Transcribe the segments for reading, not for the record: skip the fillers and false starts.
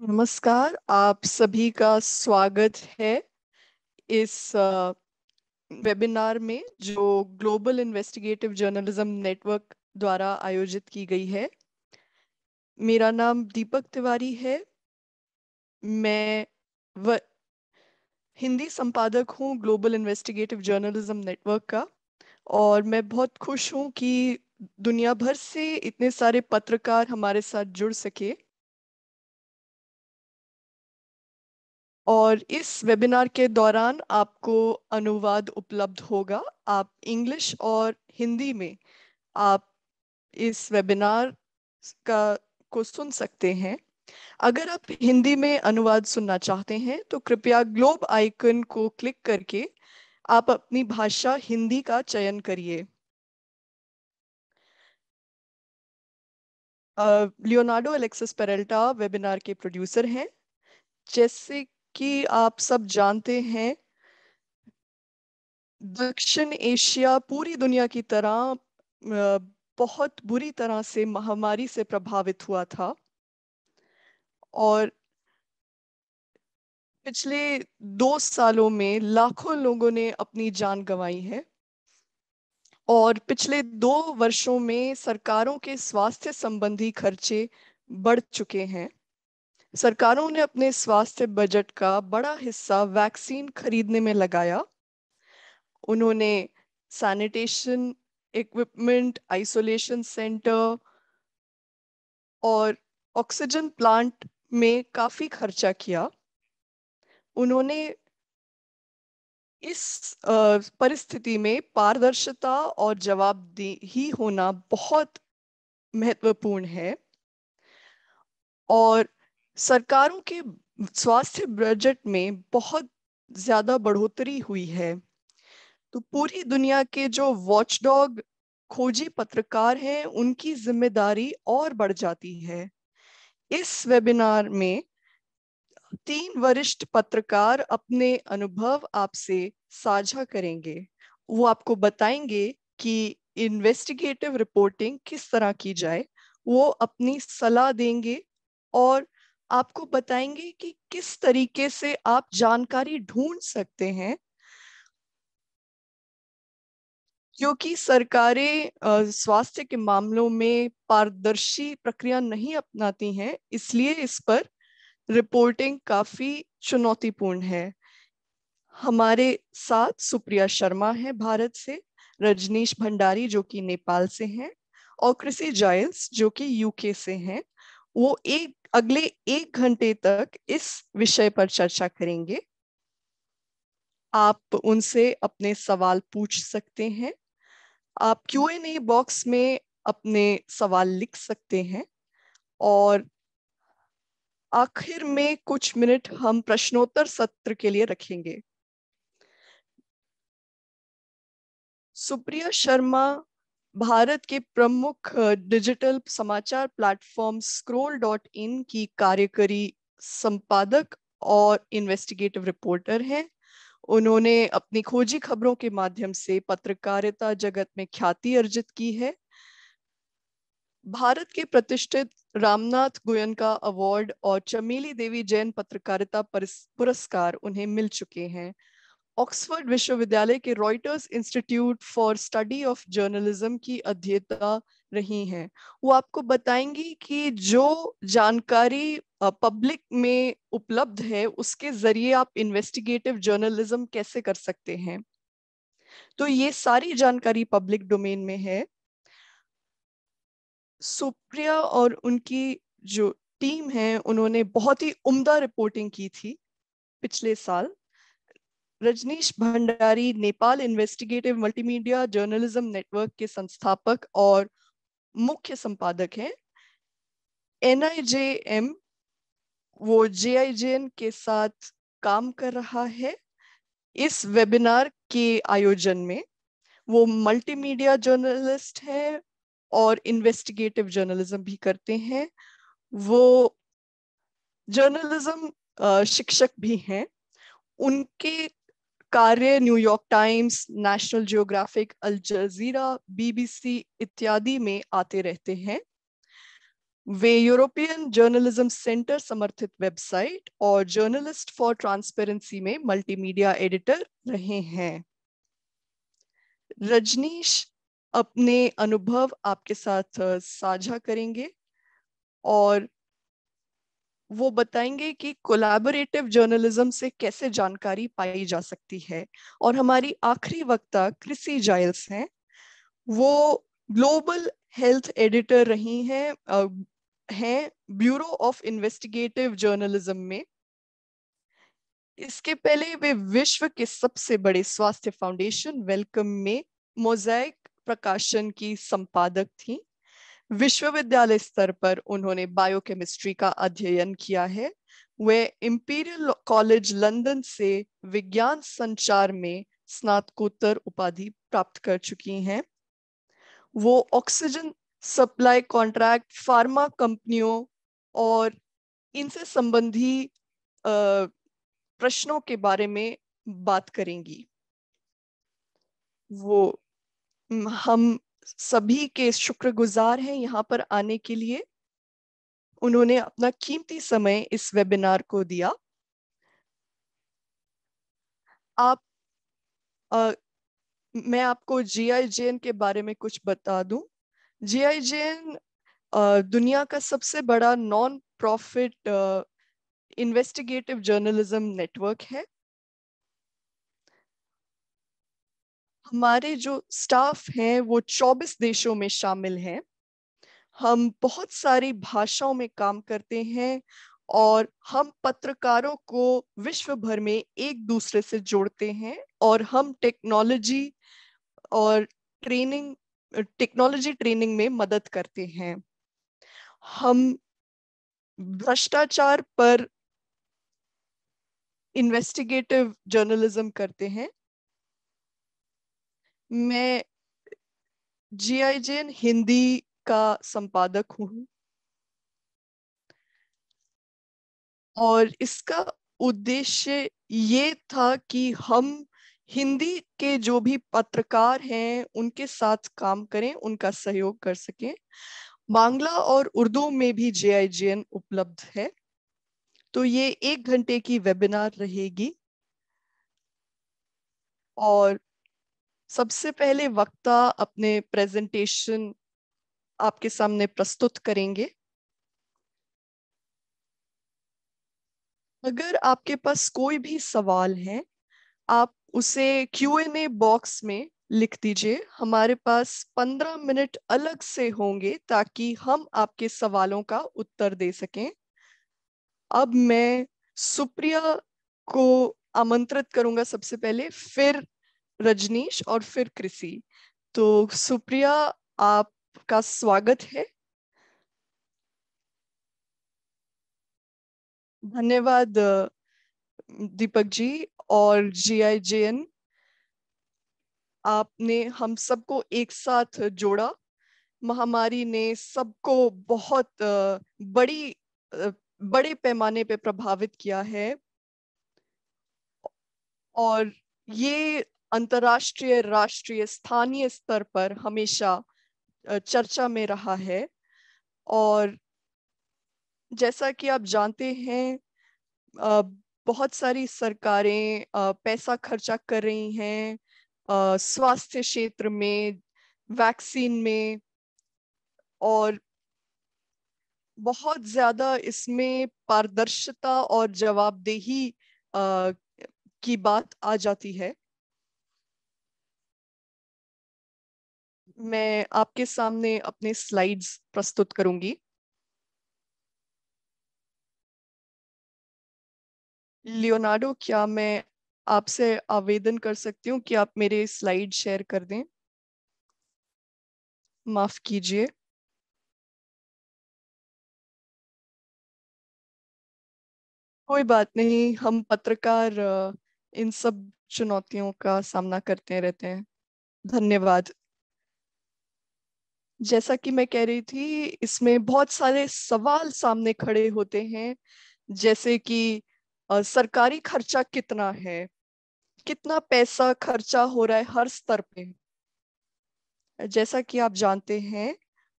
नमस्कार, आप सभी का स्वागत है इस वेबिनार में जो ग्लोबल इन्वेस्टिगेटिव जर्नलिज्म नेटवर्क द्वारा आयोजित की गई है। मेरा नाम दीपक तिवारी है। मैं व हिंदी संपादक हूँ ग्लोबल इन्वेस्टिगेटिव जर्नलिज्म नेटवर्क का। और मैं बहुत खुश हूँ कि दुनिया भर से इतने सारे पत्रकार हमारे साथ जुड़ सके। और इस वेबिनार के दौरान आपको अनुवाद उपलब्ध होगा। आप इंग्लिश और हिंदी में आप इस वेबिनार का को सुन सकते हैं। अगर आप हिंदी में अनुवाद सुनना चाहते हैं तो कृपया ग्लोब आइकन को क्लिक करके आप अपनी भाषा हिंदी का चयन करिए। लियोनार्डो एलेक्सिस पेरेल्टा वेबिनार के प्रोड्यूसर हैं। जैसे कि आप सब जानते हैं, दक्षिण एशिया पूरी दुनिया की तरह बहुत बुरी तरह से महामारी से प्रभावित हुआ था। और पिछले 2 सालों में लाखों लोगों ने अपनी जान गंवाई है। और पिछले 2 वर्षों में सरकारों के स्वास्थ्य संबंधी खर्चे बढ़ चुके हैं। सरकारों ने अपने स्वास्थ्य बजट का बड़ा हिस्सा वैक्सीन खरीदने में लगाया। उन्होंने सैनिटेशन इक्विपमेंट, आइसोलेशन सेंटर और ऑक्सीजन प्लांट में काफी खर्चा किया। उन्होंने इस परिस्थिति में पारदर्शिता और जवाबदेही होना बहुत महत्वपूर्ण है। और सरकारों के स्वास्थ्य बजट में बहुत ज्यादा बढ़ोतरी हुई है। तो पूरी दुनिया के जो वॉचडॉग खोजी पत्रकार हैं उनकी जिम्मेदारी और बढ़ जाती है। इस वेबिनार में 3 वरिष्ठ पत्रकार अपने अनुभव आपसे साझा करेंगे। वो आपको बताएंगे कि इन्वेस्टिगेटिव रिपोर्टिंग किस तरह की जाए। वो अपनी सलाह देंगे और आपको बताएंगे कि किस तरीके से आप जानकारी ढूंढ सकते हैं। क्योंकि सरकारें स्वास्थ्य के मामलों में पारदर्शी प्रक्रिया नहीं अपनाती हैं, इसलिए इस पर रिपोर्टिंग काफी चुनौतीपूर्ण है। हमारे साथ सुप्रिया शर्मा है भारत से, रजनीश भंडारी जो कि नेपाल से हैं, और क्रिसी जायल्स जो कि यूके से हैं। वो अगले 1 घंटे तक इस विषय पर चर्चा करेंगे। आप उनसे अपने सवाल पूछ सकते हैं। आप Q&A बॉक्स में अपने सवाल लिख सकते हैं। और आखिर में कुछ मिनट हम प्रश्नोत्तर सत्र के लिए रखेंगे। सुप्रिया शर्मा भारत के प्रमुख डिजिटल समाचार प्लेटफॉर्म scroll.in की कार्यकारी संपादक और इन्वेस्टिगेटिव रिपोर्टर हैं। उन्होंने अपनी खोजी खबरों के माध्यम से पत्रकारिता जगत में ख्याति अर्जित की है। भारत के प्रतिष्ठित रामनाथ गोयनका अवार्ड और चमेली देवी जैन पत्रकारिता पुरस्कार उन्हें मिल चुके हैं। ऑक्सफोर्ड विश्वविद्यालय के Reuters institute for study of journalism की अध्येता रही हैं। वो आपको बताएंगी कि जो जानकारी पब्लिक में उपलब्ध है उसके जरिए आप इन्वेस्टिगेटिव जर्नलिज्म कैसे कर सकते हैं। तो ये सारी जानकारी पब्लिक डोमेन में है। सुप्रिया और उनकी जो टीम है उन्होंने बहुत ही उम्दा रिपोर्टिंग की थी पिछले साल। Rajneesh Bhandari Nepal investigative multimedia journalism network के संस्थापक और मुख्य संपादक हैं। NIJM वो JIJN के साथ काम कर रहा है। इस वेबिनार के आयोजन में वो मल्टीमीडिया जर्नलिस्ट हैं और इन्वेस्टिगेटिव जर्नलिज्म भी करते हैं। वो जर्नलिज्म शिक्षक भी हैं। उनके कार्य न्यूयॉर्क टाइम्स, नेशनल जियोग्राफिक, अल जजीरा, BBC इत्यादि में आते रहते हैं। वे यूरोपियन जर्नलिज्म सेंटर समर्थित वेबसाइट और जर्नलिस्ट फॉर ट्रांसपेरेंसी में मल्टीमीडिया एडिटर रहे हैं। रजनीश अपने अनुभव आपके साथ साझा करेंगे और वो बताएंगे कि कोलैबोरेटिव जर्नलिज्म से कैसे जानकारी पाई जा सकती है। और हमारी आखिरी वक्ता क्रिसी जाइल्स हैं। वो ग्लोबल हेल्थ एडिटर रही हैं ब्यूरो ऑफ इन्वेस्टिगेटिव जर्नलिज्म में। इसके पहले वे विश्व के सबसे बड़े स्वास्थ्य फाउंडेशन वेलकम में मोज़ेक प्रकाशन की संपादक थी। विश्वविद्यालय स्तर पर उन्होंने बायोकेमिस्ट्री का अध्ययन किया है। वे इंपीरियल कॉलेज लंदन से विज्ञान संचार में स्नातकोत्तर उपाधि प्राप्त कर चुकी हैं। वो ऑक्सीजन सप्लाई कॉन्ट्रैक्ट, फार्मा कंपनियों और इनसे संबंधी प्रश्नों के बारे में बात करेंगी। वो हम सभी के शुक्रगुजार हैं यहाँ पर आने के लिए। उन्होंने अपना कीमती समय इस वेबिनार को दिया। आप अ, मैं आपको जीआईजेएन के बारे में कुछ बता दूं। जीआईजेएन दुनिया का सबसे बड़ा non profit investigative journalism network है। हमारे जो स्टाफ हैं वो 24 देशों में शामिल हैं। हम बहुत सारी भाषाओं में काम करते हैं और हम पत्रकारों को विश्व भर में एक दूसरे से जोड़ते हैं। और हम और ट्रेनिंग टेक्नोलॉजी ट्रेनिंग में मदद करते हैं। हम भ्रष्टाचार पर इन्वेस्टिगेटिव जर्नलिज्म करते हैं। मैं जीआईजेन हिंदी का संपादक हूँ और इसका उद्देश्य ये था कि हम हिंदी के जो भी पत्रकार हैं उनके साथ काम करें, उनका सहयोग कर सकें। बांग्ला और उर्दू में भी जीआईजेन उपलब्ध है। तो ये 1 घंटे की वेबिनार रहेगी और सबसे पहले वक्ता अपने प्रेजेंटेशन आपके सामने प्रस्तुत करेंगे। अगर आपके पास कोई भी सवाल है, आप उसे Q&A बॉक्स में लिख दीजिए। हमारे पास 15 मिनट अलग से होंगे ताकि हम आपके सवालों का उत्तर दे सकें। अब मैं सुप्रिया को आमंत्रित करूंगा सबसे पहले, फिर रजनीश और फिर कृषि। तो सुप्रिया, आपका स्वागत है। धन्यवाद दीपक जी और जीआईजेएन। आपने हम सबको एक साथ जोड़ा। महामारी ने सबको बहुत बड़े पैमाने पे प्रभावित किया है और ये अंतर्राष्ट्रीय, राष्ट्रीय, स्थानीय स्तर पर हमेशा चर्चा में रहा है। और जैसा कि आप जानते हैं, अ, बहुत सारी सरकारें पैसा खर्चा कर रही हैं स्वास्थ्य क्षेत्र में, वैक्सीन में, और बहुत ज्यादा इसमें पारदर्शिता और जवाबदेही की बात आ जाती है। मैं आपके सामने अपने स्लाइड्स प्रस्तुत करूंगी। लियोनार्डो, क्या मैं आपसे आवेदन कर सकती हूँ कि आप मेरे स्लाइड शेयर कर दें? माफ कीजिए। कोई बात नहीं, हम पत्रकार इन सब चुनौतियों का सामना करते रहते हैं। धन्यवाद। जैसा कि मैं कह रही थी, इसमें बहुत सारे सवाल सामने खड़े होते हैं, जैसे कि सरकारी खर्चा कितना है, कितना पैसा खर्चा हो रहा है हर स्तर पे। जैसा कि आप जानते हैं,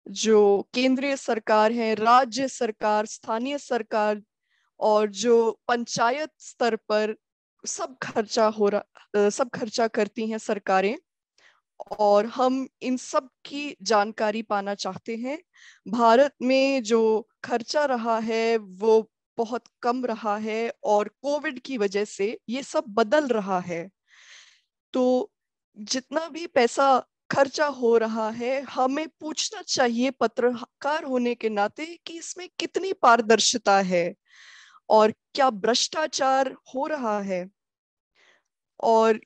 जो केंद्रीय सरकार है, राज्य सरकार, स्थानीय सरकार और जो पंचायत स्तर पर सब खर्चा करती हैं सरकारें। और हम इन सब की जानकारी पाना चाहते हैं। भारत में जो खर्चा रहा है वो बहुत कम रहा है और कोविड की वजह से ये सब बदल रहा है। तो जितना भी पैसा खर्चा हो रहा है, हमें पूछना चाहिए पत्रकार होने के नाते कि इसमें कितनी पारदर्शिता है और क्या भ्रष्टाचार हो रहा है, और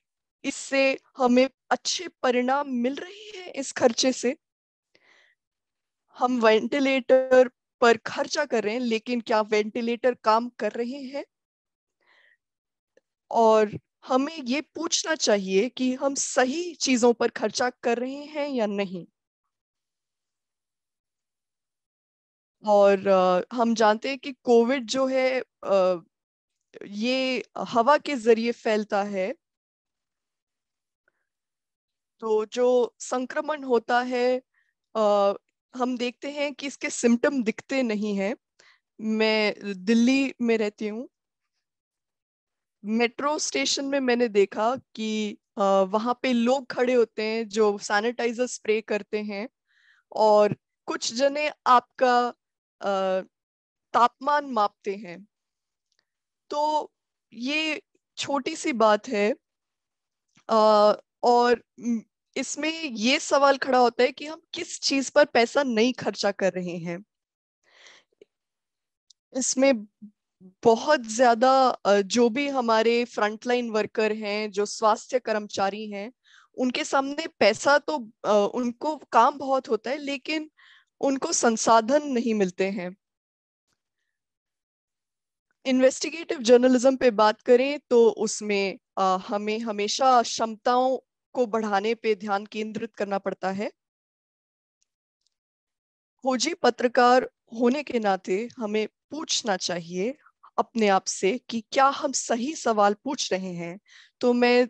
इससे हमें अच्छे परिणाम मिल रहे हैं इस खर्चे से। हम वेंटिलेटर पर खर्चा कर रहे हैं, लेकिन क्या वेंटिलेटर काम कर रहे हैं? और हमें ये पूछना चाहिए कि हम सही चीजों पर खर्चा कर रहे हैं या नहीं। और हम जानते हैं कि कोविड जो है ये हवा के जरिए फैलता है। तो जो संक्रमण होता है, अ, हम देखते हैं कि इसके सिम्टम दिखते नहीं हैं। मैं दिल्ली में रहती हूँ। मेट्रो स्टेशन में मैंने देखा कि वहां पे लोग खड़े होते हैं जो सैनिटाइजर स्प्रे करते हैं, और कुछ जने आपका अ, तापमान मापते हैं। तो ये छोटी सी बात है। और इसमें ये सवाल खड़ा होता है कि हम किस चीज पर पैसा नहीं खर्चा कर रहे हैं। इसमें बहुत ज्यादा जो भी हमारे फ्रंटलाइन वर्कर हैं, जो स्वास्थ्य कर्मचारी हैं, उनके सामने पैसा तो उनको काम बहुत होता है, लेकिन उनको संसाधन नहीं मिलते हैं। इन्वेस्टिगेटिव जर्नलिज्म पे बात करें तो उसमें हमें हमेशा क्षमताओं को बढ़ाने पे ध्यान केंद्रित करना पड़ता है। खोजी पत्रकार होने के नाते हमें पूछना चाहिए अपने आप से कि क्या हम सही सवाल पूछ रहे हैं। तो मैं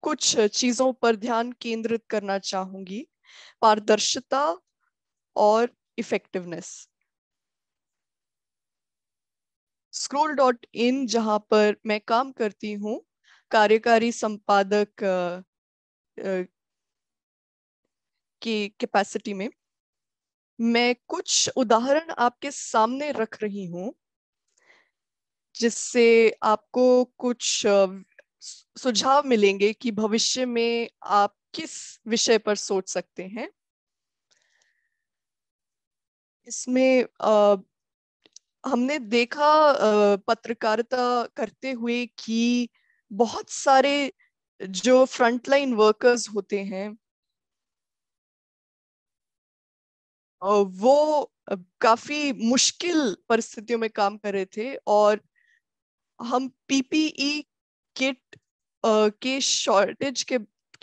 कुछ चीजों पर ध्यान केंद्रित करना चाहूंगी। पारदर्शिता और इफेक्टिवनेस। scroll.in जहां पर मैं काम करती हूँ, कार्यकारी संपादक अ, की कैपेसिटी में, मैं कुछ उदाहरण आपके सामने रख रही हूँ जिससे आपको कुछ सुझाव मिलेंगे कि भविष्य में आप किस विषय पर सोच सकते हैं। इसमें हमने देखा पत्रकारिता करते हुए कि बहुत सारे जो फ्रंटलाइन वर्कर्स होते हैं, वो काफी मुश्किल परिस्थितियों में काम कर रहे थे। और हम पीपीई किट के शॉर्टेज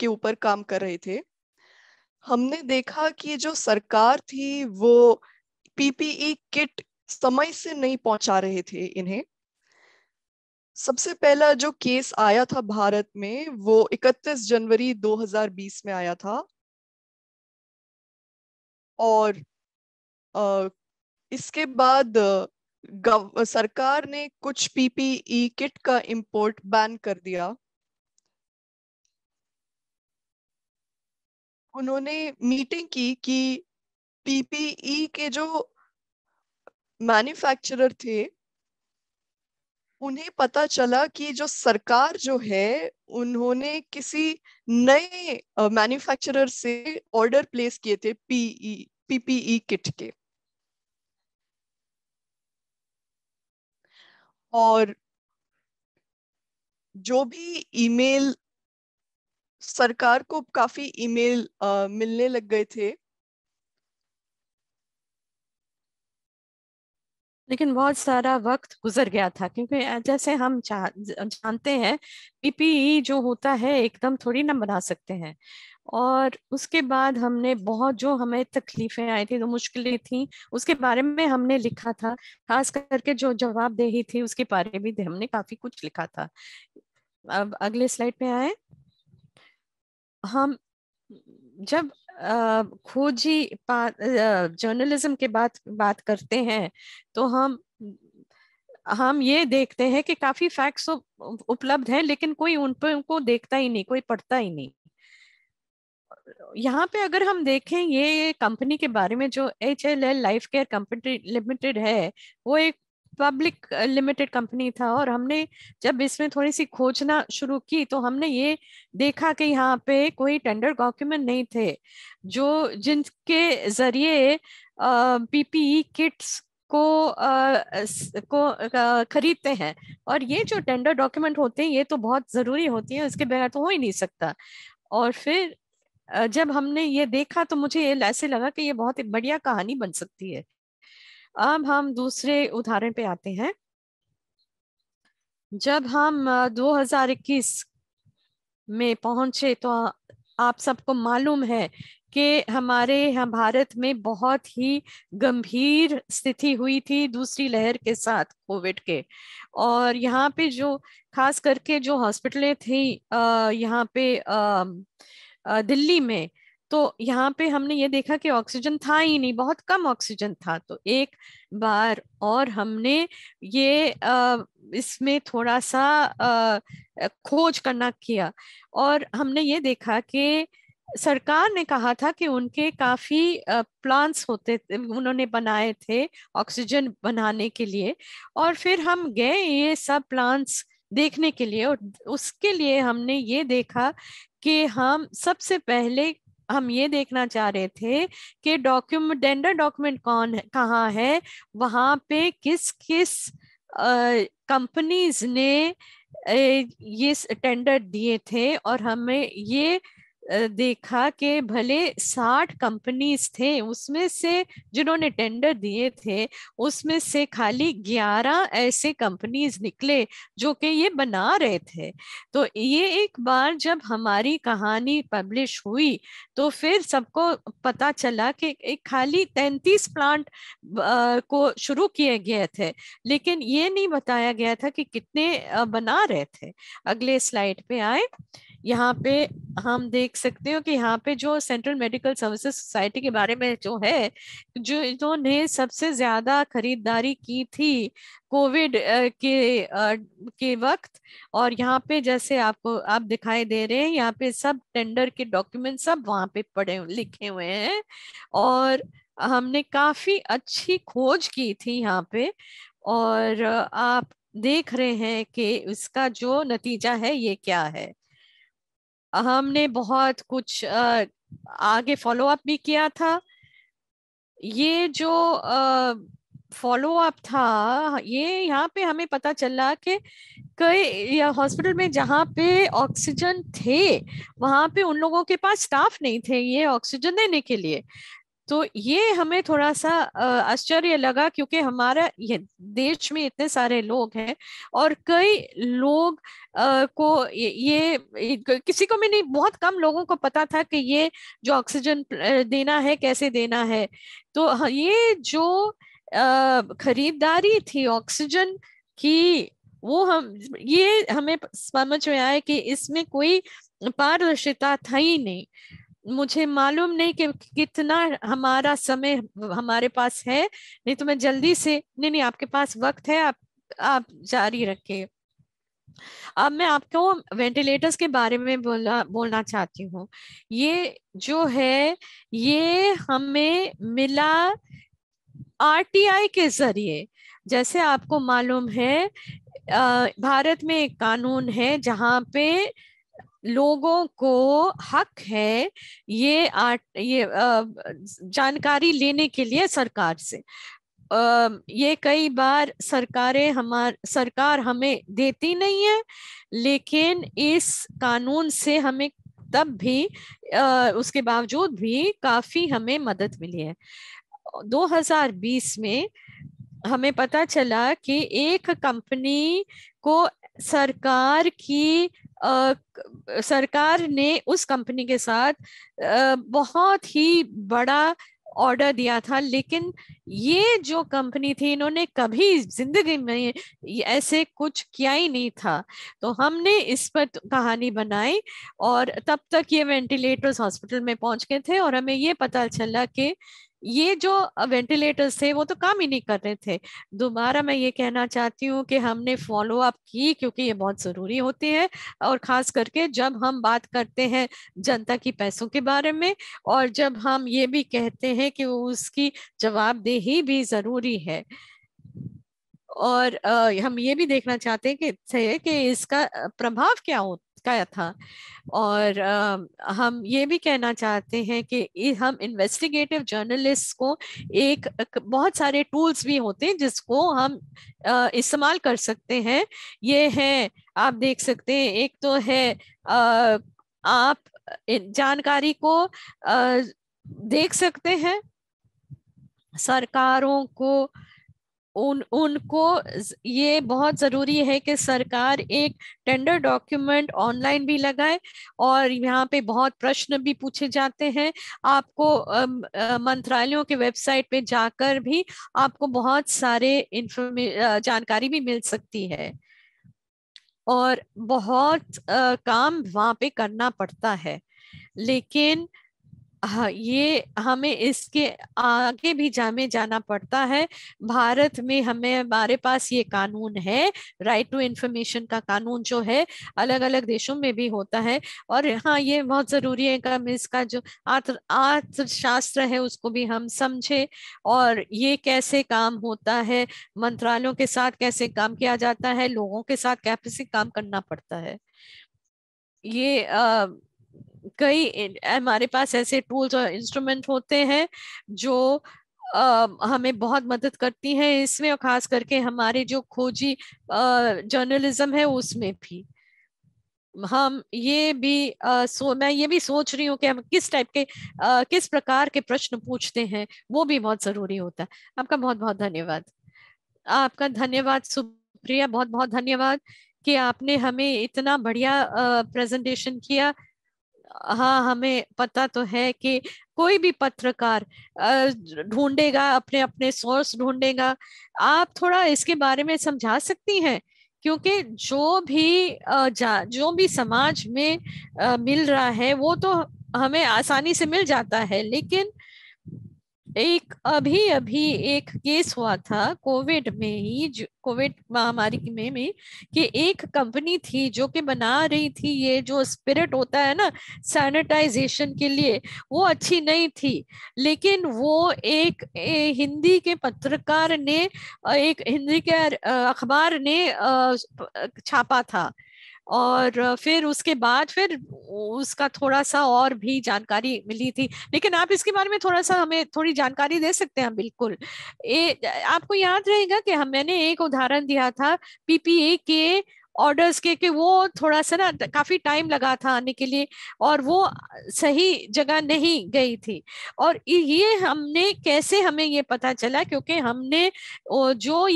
के ऊपर काम कर रहे थे। हमने देखा कि जो सरकार थी वो पीपीई किट समय से नहीं पहुंचा रहे थे इन्हें। सबसे पहला जो केस आया था भारत में वो 31 जनवरी 2020 में आया था। और अ, इसके बाद सरकार ने कुछ पीपीई किट का इंपोर्ट बैन कर दिया। उन्होंने मीटिंग की कि पीपीई के जो मैन्युफैक्चरर थे, उन्हें पता चला कि जो सरकार जो है उन्होंने किसी नए मैन्युफैक्चरर से ऑर्डर प्लेस किए थे पीपीई किट के। और जो भी ईमेल, सरकार को काफी ईमेल मिलने लग गए थे। लेकिन बहुत सारा वक्त गुजर गया था, क्योंकि जैसे हम जानते हैं, पीपीई जो होता है एकदम थोड़ी ना बना सकते हैं। और उसके बाद हमने बहुत, जो हमें तकलीफें आई थी, जो मुश्किलें थी, उसके बारे में हमने लिखा था। खास करके जो जवाबदेही थी उसके बारे में भी हमने काफी कुछ लिखा था। अब अगले स्लाइड पे आए। हम जब खोजी जर्नलिज्म के बात करते हैं, तो हम ये देखते हैं कि काफी फैक्ट्स उपलब्ध हैं, लेकिन कोई उन पर उनको देखता ही नहीं, कोई पढ़ता ही नहीं। यहाँ पे अगर हम देखें ये कंपनी के बारे में, जो HLL life care company limited है, वो एक पब्लिक लिमिटेड कंपनी था। और हमने जब इसमें थोड़ी सी खोजना शुरू की तो हमने ये देखा कि यहाँ पे कोई टेंडर डॉक्यूमेंट नहीं थे जो जिनके जरिए PPE किट्स को खरीदते हैं। और ये जो टेंडर डॉक्यूमेंट होते हैं ये तो बहुत जरूरी होती है, उसके बगैर तो हो ही नहीं सकता। और फिर जब हमने ये देखा तो मुझे ये ऐसे लगा कि ये बहुत ही बढ़िया कहानी बन सकती है। अब हम दूसरे उदाहरण पे आते हैं। जब हम 2021 में पहुंचे तो आप सबको मालूम है कि हमारे यहाँ भारत में बहुत ही गंभीर स्थिति हुई थी दूसरी लहर के साथ कोविड के। और यहाँ पे जो खास करके जो हॉस्पिटलें थी यहाँ पे दिल्ली में, तो यहाँ पे हमने ये देखा कि ऑक्सीजन था ही नहीं, बहुत कम ऑक्सीजन था। तो एक बार और हमने ये इसमें थोड़ा सा खोज करना किया, और हमने ये देखा कि सरकार ने कहा था कि उनके काफी प्लांट्स होते उन्होंने बनाए थे ऑक्सीजन बनाने के लिए। और फिर हम गए ये सब प्लांट्स देखने के लिए, और उसके लिए हमने ये देखा कि हम सबसे पहले हम ये देखना चाह रहे थे कि डॉक्यूमेंट टेंडर डॉक्यूमेंट कौन है, कहाँ है, वहां पे किस किस कंपनीज ने ये टेंडर दिए थे। और हमें ये देखा कि भले 60 कंपनीज थे उसमें से जिन्होंने टेंडर दिए थे, उसमें से खाली 11 ऐसे कंपनीज निकले जो कि ये बना रहे थे। तो ये एक बार जब हमारी कहानी पब्लिश हुई तो फिर सबको पता चला कि एक खाली 33 प्लांट को शुरू किए गए थे, लेकिन ये नहीं बताया गया था कि कितने बना रहे थे। अगले स्लाइड पे आए। यहाँ पे हम देख सकते हो कि यहाँ पे जो सेंट्रल मेडिकल सर्विसेज सोसाइटी के बारे में जो है, जो इन्होंने सबसे ज्यादा खरीदारी की थी कोविड के वक्त। और यहाँ पे जैसे आपको आप दिखाई दे रहे हैं, यहाँ पे सब टेंडर के डॉक्यूमेंट सब वहाँ पे पड़े लिखे हुए हैं। और हमने काफी अच्छी खोज की थी यहाँ पे। और आप देख रहे हैं कि उसका जो नतीजा है ये क्या है। हमने बहुत कुछ आगे फॉलो अप भी किया था। ये जो फॉलो अप था, ये यहाँ पे हमें पता चला कि कई हॉस्पिटल में जहाँ पे ऑक्सीजन थे वहां पे उन लोगों के पास स्टाफ नहीं थे ये ऑक्सीजन देने के लिए। तो ये हमें थोड़ा सा आश्चर्य लगा, क्योंकि हमारा ये देश में इतने सारे लोग हैं और कई लोग को किसी को भी नहीं, बहुत कम लोगों को पता था कि ये जो ऑक्सीजन देना है कैसे देना है। तो ये जो खरीदारी थी ऑक्सीजन की, वो ये हमें समझ में आया कि इसमें कोई पारदर्शिता था ही नहीं। मुझे मालूम नहीं कि कितना हमारा समय हमारे पास है, नहीं तो मैं जल्दी से, नहीं आपके पास वक्त है, आप जारी रखिए। अब मैं आपको वेंटिलेटर्स के बारे में बोलना चाहती हूँ। ये जो है ये हमें मिला RTI के जरिए। जैसे आपको मालूम है भारत में एक कानून है जहाँ पे लोगों को हक है ये जानकारी लेने के लिए सरकार से। ये कई बार सरकार हमें देती नहीं है, लेकिन इस कानून से हमें तब भी उसके बावजूद भी काफी हमें मदद मिली है। 2020 में हमें पता चला कि एक कंपनी को सरकार ने उस कंपनी के साथ बहुत ही बड़ा ऑर्डर दिया था, लेकिन ये जो कंपनी थी इन्होंने कभी जिंदगी में ऐसे कुछ किया ही नहीं था। तो हमने इस पर कहानी बनाई, और तब तक ये वेंटिलेटर्स हॉस्पिटल में पहुंच गए थे, और हमें ये पता चला कि ये जो वेंटिलेटर्स थे वो तो काम ही नहीं कर रहे थे। दोबारा मैं ये कहना चाहती हूँ कि हमने फॉलो अप की, क्योंकि ये बहुत जरूरी होती है, और खास करके जब हम बात करते हैं जनता की पैसों के बारे में, और जब हम ये भी कहते हैं कि उसकी जवाबदेही भी जरूरी है। और हम ये भी देखना चाहते हैं कि इसका प्रभाव क्या था। और हम ये भी कहना चाहते हैं कि हम इन्वेस्टिगेटिव जर्नलिस्ट को बहुत सारे टूल्स भी होते हैं जिसको हम इस्तेमाल कर सकते हैं। ये है, आप देख सकते हैं, एक तो है आप जानकारी को देख सकते हैं, सरकारों को उनको ये बहुत जरूरी है कि सरकार एक टेंडर डॉक्यूमेंट ऑनलाइन भी लगाए, और यहाँ पे बहुत प्रश्न भी पूछे जाते हैं। आपको मंत्रालयों के वेबसाइट पे जाकर भी आपको बहुत सारे जानकारी भी मिल सकती है, और बहुत काम वहाँ पे करना पड़ता है। लेकिन हाँ, ये हमें इसके आगे भी जाना पड़ता है। भारत में हमारे पास ये कानून है, राइट टू इंफॉर्मेशन का कानून जो है, अलग अलग देशों में भी होता है। और हाँ, ये बहुत जरूरी है कि हम इसका जो अर्थशास्त्र है उसको भी हम समझे, और ये कैसे काम होता है, मंत्रालयों के साथ कैसे काम किया जाता है, लोगों के साथ कैसे काम करना पड़ता है। ये कई हमारे पास ऐसे टूल्स और इंस्ट्रूमेंट होते हैं जो हमें बहुत मदद करती हैं इसमें, और खास करके हमारे जो खोजी जर्नलिज्म है उसमें भी। हम ये भी मैं ये भी सोच रही हूँ कि हम किस टाइप के किस प्रकार के प्रश्न पूछते हैं, वो भी बहुत जरूरी होता है। आपका बहुत बहुत धन्यवाद। आपका धन्यवाद सुप्रिया, बहुत बहुत धन्यवाद कि आपने हमें इतना बढ़िया प्रेजेंटेशन किया। हाँ, हमें पता तो है कि कोई भी पत्रकार ढूंढेगा, अपने अपने सोर्स ढूंढेगा। आप थोड़ा इसके बारे में समझा सकती हैं, क्योंकि जो भी समाज में मिल रहा है वो तो हमें आसानी से मिल जाता है, लेकिन एक अभी अभी एक केस हुआ था कोविड में ही, कोविड महामारी में कि एक कंपनी थी जो कि बना रही थी ये जो स्पिरिट होता है ना सैनिटाइजेशन के लिए, वो अच्छी नहीं थी। लेकिन वो हिंदी के पत्रकार ने, एक हिंदी के अखबार ने छापा था, और फिर उसके बाद फिर उसका थोड़ा सा और भी जानकारी मिली थी। लेकिन आप इसके बारे में थोड़ा सा हमें थोड़ी जानकारी दे सकते हैं? बिल्कुल। आपको याद रहेगा कि मैंने एक उदाहरण दिया था पीपीए के ऑर्डर्स के, कि वो थोड़ा सा ना काफी टाइम लगा था आने के लिए, और वो सही जगह नहीं गई थी। और ये हमने कैसे, हमें ये पता चला क्योंकि हमने जो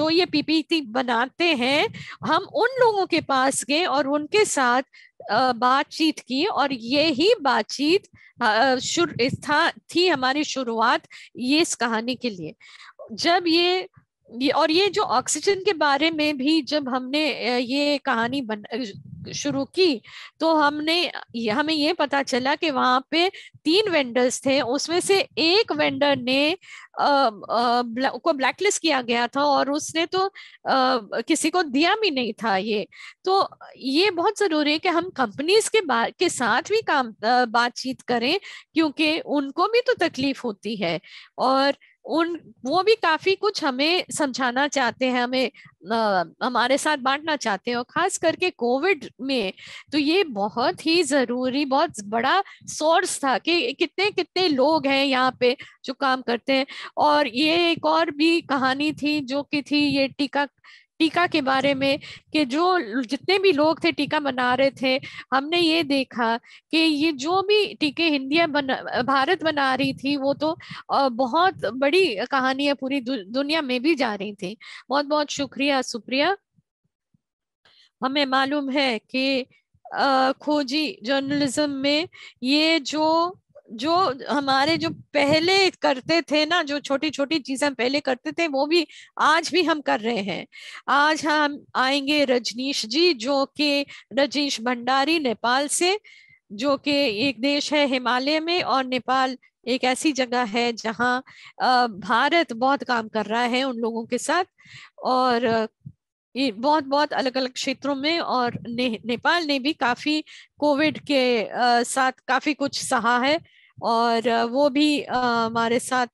ये पीपीटी बनाते हैं, हम उन लोगों के पास गए और उनके साथ बातचीत की, और यही बातचीत थी हमारी शुरुआत ये इस कहानी के लिए। जब और ये जो ऑक्सीजन के बारे में भी जब हमने ये कहानी शुरू की, तो हमें ये पता चला कि वहां पे 3 वेंडर्स थे, उसमें से एक वेंडर ने को ब्लैकलिस्ट किया गया था, और उसने तो किसी को दिया भी नहीं था ये। तो ये बहुत जरूरी है कि हम कंपनीज के साथ भी बातचीत करें, क्योंकि उनको भी तो तकलीफ होती है, और वो भी काफी कुछ हमें समझाना चाहते हैं, हमें हमारे साथ बांटना चाहते हैं। और खास करके कोविड में तो ये बहुत ही जरूरी, बहुत बड़ा सोर्स था कि कितने कितने लोग हैं यहाँ पे जो काम करते हैं। और ये एक और भी कहानी थी जो कि थी ये टीका के बारे में, कि जो जितने भी लोग थे टीका बना रहे थे, हमने ये देखा कि ये जो भी टीके भारत बना रही थी वो तो बहुत बड़ी कहानी है, पूरी दुनिया में भी जा रही थी। बहुत बहुत शुक्रिया सुप्रिया। हमें मालूम है कि खोजी जर्नलिज्म में ये जो जो हमारे जो पहले करते थे ना, जो छोटी छोटी चीजें पहले करते थे, वो भी आज भी हम कर रहे हैं। आज हम आएंगे रजनीश जी, जो कि रजनीश भंडारी नेपाल से, जो कि एक देश है हिमालय में, और नेपाल एक ऐसी जगह है जहाँ भारत बहुत काम कर रहा है उन लोगों के साथ, और ये बहुत बहुत अलग अलग क्षेत्रों में। और नेपाल ने भी काफी कोविड के साथ काफी कुछ सहा है, और वो भी हमारे साथ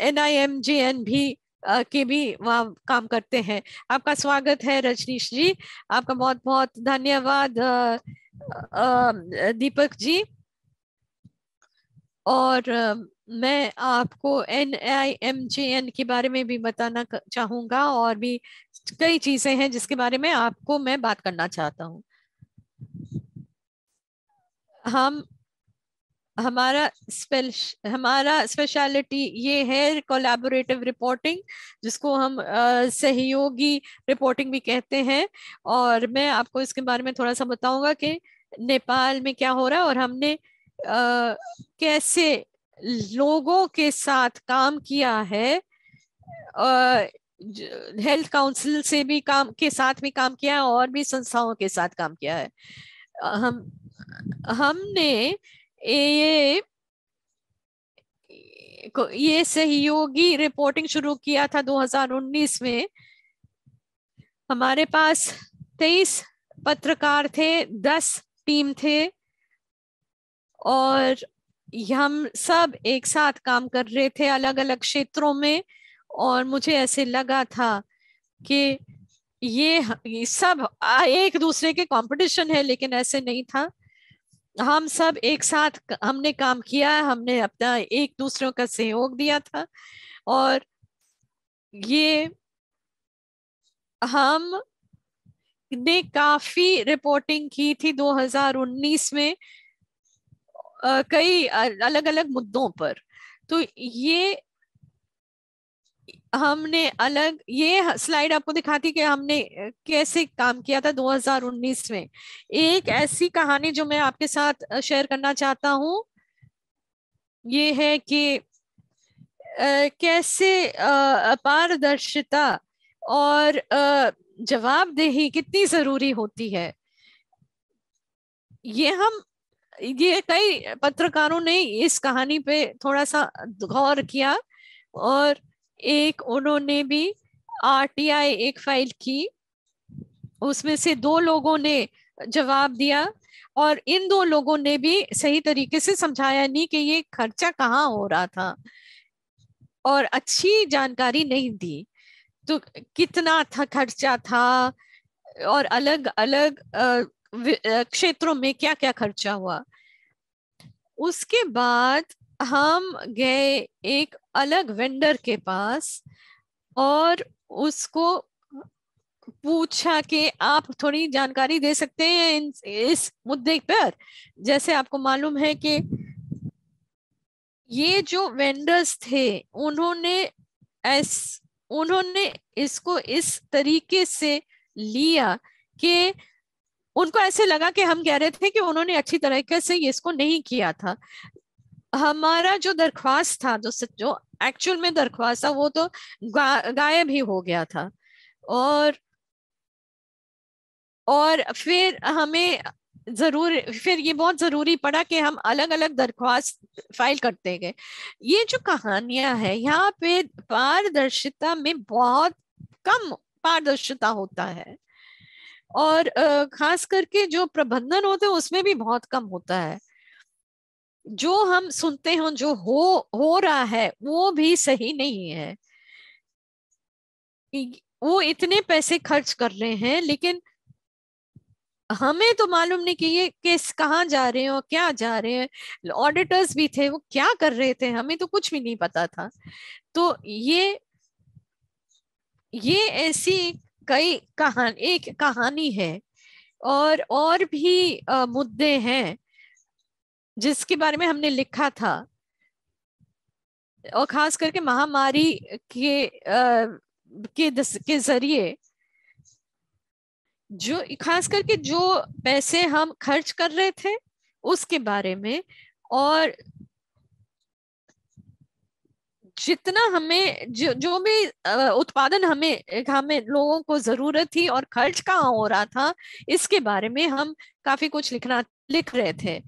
NIMJN भी के भी वहाँ काम करते हैं। आपका स्वागत है रजनीश जी, आपका बहुत बहुत धन्यवाद दीपक जी। और मैं आपको NIMJN के बारे में भी बताना चाहूंगा, और भी कई चीजें हैं जिसके बारे में आपको मैं बात करना चाहता हूँ। हम हमारा स्पेशलिटी ये है कोलैबोरेटिव रिपोर्टिंग, जिसको हम सहयोगी रिपोर्टिंग भी कहते हैं। और मैं आपको इसके बारे में थोड़ा सा बताऊंगा कि नेपाल में क्या हो रहा है, और हमने कैसे लोगों के साथ काम किया है, हेल्थ काउंसिल से भी काम के साथ भी काम किया है, और भी संस्थाओं के साथ काम किया है। हम हमने ये सहयोगी रिपोर्टिंग शुरू किया था 2019 में। हमारे पास 23 पत्रकार थे, 10 टीम थे, और हम सब एक साथ काम कर रहे थे अलग अलग क्षेत्रों में। और मुझे ऐसे लगा था कि ये सब एक दूसरे के कंपटीशन है, लेकिन ऐसे नहीं था। हम सब एक साथ हमने काम किया, हमने अपना एक दूसरों का सहयोग दिया था। और ये हम ने काफी रिपोर्टिंग की थी 2019 में, कई अलग अलग मुद्दों पर। तो ये हमने अलग, ये स्लाइड आपको दिखाती कि हमने कैसे काम किया था 2019 में। एक ऐसी कहानी जो मैं आपके साथ शेयर करना चाहता हूँ, ये है कि कैसे पारदर्शिता और जवाबदेही कितनी जरूरी होती है। ये कई पत्रकारों ने इस कहानी पे थोड़ा सा गौर किया, और एक उन्होंने भी RTI एक फाइल की, उसमें से 2 लोगों ने जवाब दिया, और इन 2 लोगों ने भी सही तरीके से समझाया नहीं कि ये खर्चा कहाँ हो रहा था, और अच्छी जानकारी नहीं दी। तो कितना था खर्चा था, और अलग अलग क्षेत्रों में क्या क्या खर्चा हुआ। उसके बाद हम गए एक अलग वेंडर के पास, और उसको पूछा कि आप थोड़ी जानकारी दे सकते हैं इस मुद्दे पर। जैसे आपको मालूम है कि ये जो वेंडर्स थे, उन्होंने ऐस उन्होंने इसको इस तरीके से लिया कि उनको ऐसे लगा कि हम कह रहे थे कि उन्होंने अच्छी तरीके से इसको नहीं किया था। हमारा जो दरख्वास्त था, जो एक्चुअल में दरख्वास्त था, वो तो गायब ही हो गया था। और फिर ये बहुत जरूरी पड़ा कि हम अलग अलग दरख्वास्त फाइल करते गए। ये जो कहानियां है, यहाँ पे पारदर्शिता में बहुत कम पारदर्शिता होता है, और खास करके जो प्रबंधन होते हैं उसमें भी बहुत कम होता है। जो हम सुनते हैं, जो हो रहा है, वो भी सही नहीं है। वो इतने पैसे खर्च कर रहे हैं, लेकिन हमें तो मालूम नहीं कि ये केस कहाँ जा रहे हैं और क्या जा रहे हैं। ऑडिटर्स भी थे, वो क्या कर रहे थे, हमें तो कुछ भी नहीं पता था। तो ये ऐसी एक कहानी है, और भी मुद्दे हैं जिसके बारे में हमने लिखा था। और खास करके महामारी के जरिए, जो खास करके जो पैसे हम खर्च कर रहे थे उसके बारे में, और जितना हमें जो भी उत्पादन हमें हमें लोगों को जरूरत थी और खर्च कहाँ हो रहा था, इसके बारे में हम काफी कुछ लिख रहे थे।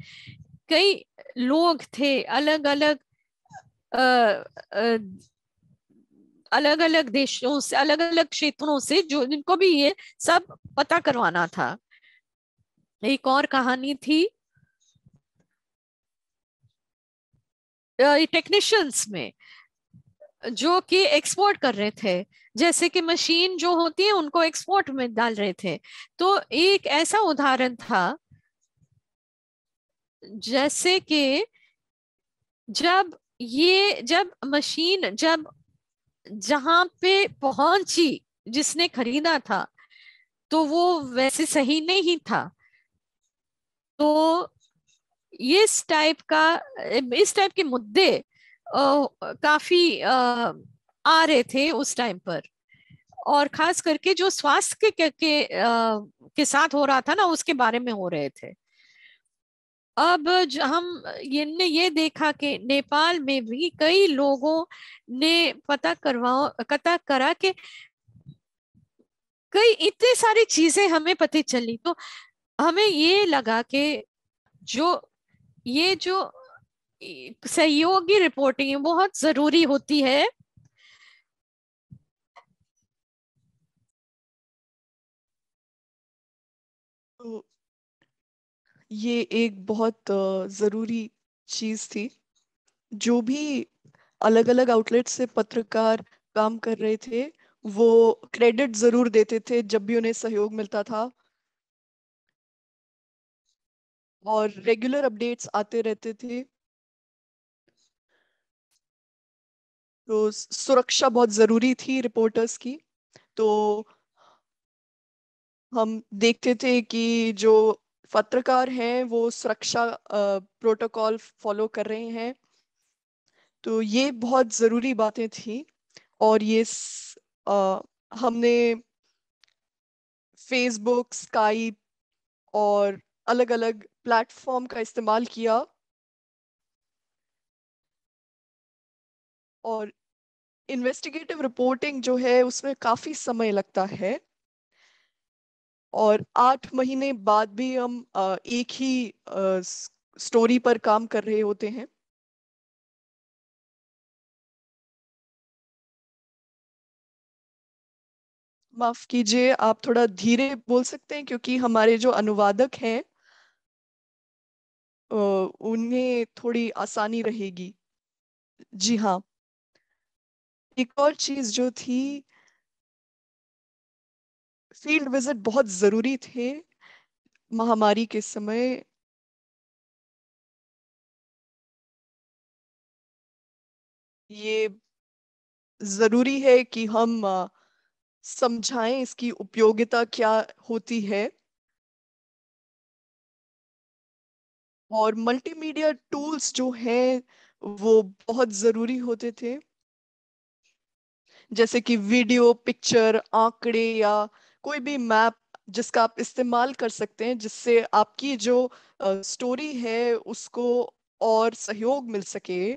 कई लोग थे अलग अलग अलग अलग देशों से, अलग अलग क्षेत्रों से, जो जिनको भी ये सब पता करवाना था। एक और कहानी थी टेक्नीशियंस में, जो कि एक्सपोर्ट कर रहे थे, जैसे कि मशीन जो होती है उनको एक्सपोर्ट में डाल रहे थे। तो एक ऐसा उदाहरण था, जैसे कि जब मशीन जब जहां पे पहुंची, जिसने खरीदा था, तो वो वैसे सही नहीं था। तो इस टाइप के मुद्दे काफी आ रहे थे उस टाइम पर। और खास करके जो स्वास्थ्य के साथ हो रहा था ना, उसके बारे में हो रहे थे। अब हम ये देखा कि नेपाल में भी कई लोगों ने पता करा कि कई इतनी सारी चीजें हमें पता चली। तो हमें ये लगा कि जो ये जो सहयोगी रिपोर्टिंग बहुत जरूरी होती है। तो ये एक बहुत ज़रूरी चीज़ थी। जो भी अलग अलग आउटलेट से पत्रकार काम कर रहे थे, वो क्रेडिट ज़रूर देते थे जब भी उन्हें सहयोग मिलता था, और रेगुलर अपडेट्स आते रहते थे। तो सुरक्षा बहुत ज़रूरी थी रिपोर्टर्स की। तो हम देखते थे कि जो पत्रकार हैं वो सुरक्षा प्रोटोकॉल फॉलो कर रहे हैं। तो ये बहुत ज़रूरी बातें थी। और हमने फेसबुक, स्काइप और अलग अलग प्लेटफॉर्म का इस्तेमाल किया। और इन्वेस्टिगेटिव रिपोर्टिंग जो है उसमें काफ़ी समय लगता है, और 8 महीने बाद भी हम एक ही स्टोरी पर काम कर रहे होते हैं। माफ कीजिए, आप थोड़ा धीरे बोल सकते हैं, क्योंकि हमारे जो अनुवादक हैं अ, उन्हें थोड़ी आसानी रहेगी। जी हाँ। एक और चीज जो थी, फील्ड विजिट बहुत जरूरी थे महामारी के समय। ये जरूरी है कि हम समझाएं इसकी उपयोगिता क्या होती है। और मल्टीमीडिया टूल्स जो हैं वो बहुत जरूरी होते थे, जैसे कि वीडियो, पिक्चर, आंकड़े, या कोई भी मैप जिसका आप इस्तेमाल कर सकते हैं, जिससे आपकी जो स्टोरी है उसको और सहयोग मिल सके।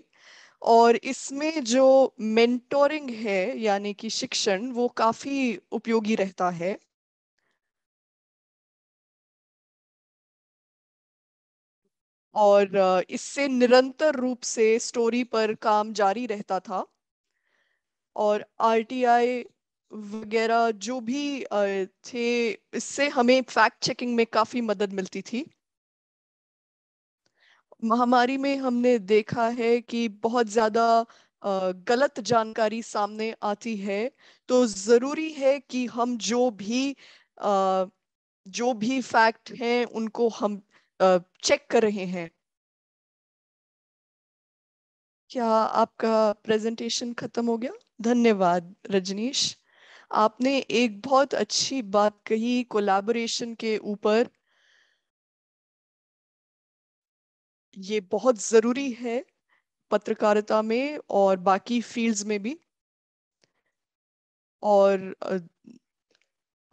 और इसमें जो मेंटोरिंग है, यानी कि शिक्षण, वो काफी उपयोगी रहता है। और इससे निरंतर रूप से स्टोरी पर काम जारी रहता था। और आरटीआई वगैरह जो भी थे, इससे हमें फैक्ट चेकिंग में काफी मदद मिलती थी। महामारी में हमने देखा है कि बहुत ज्यादा गलत जानकारी सामने आती है। तो जरूरी है कि हम अ, जो भी फैक्ट हैं उनको हम चेक कर रहे हैं। क्या आपका प्रेजेंटेशन खत्म हो गया? धन्यवाद रजनीश। आपने एक बहुत अच्छी बात कही कोलैबोरेशन के ऊपर। ये बहुत जरूरी है पत्रकारिता में और बाकी फील्ड्स में भी। और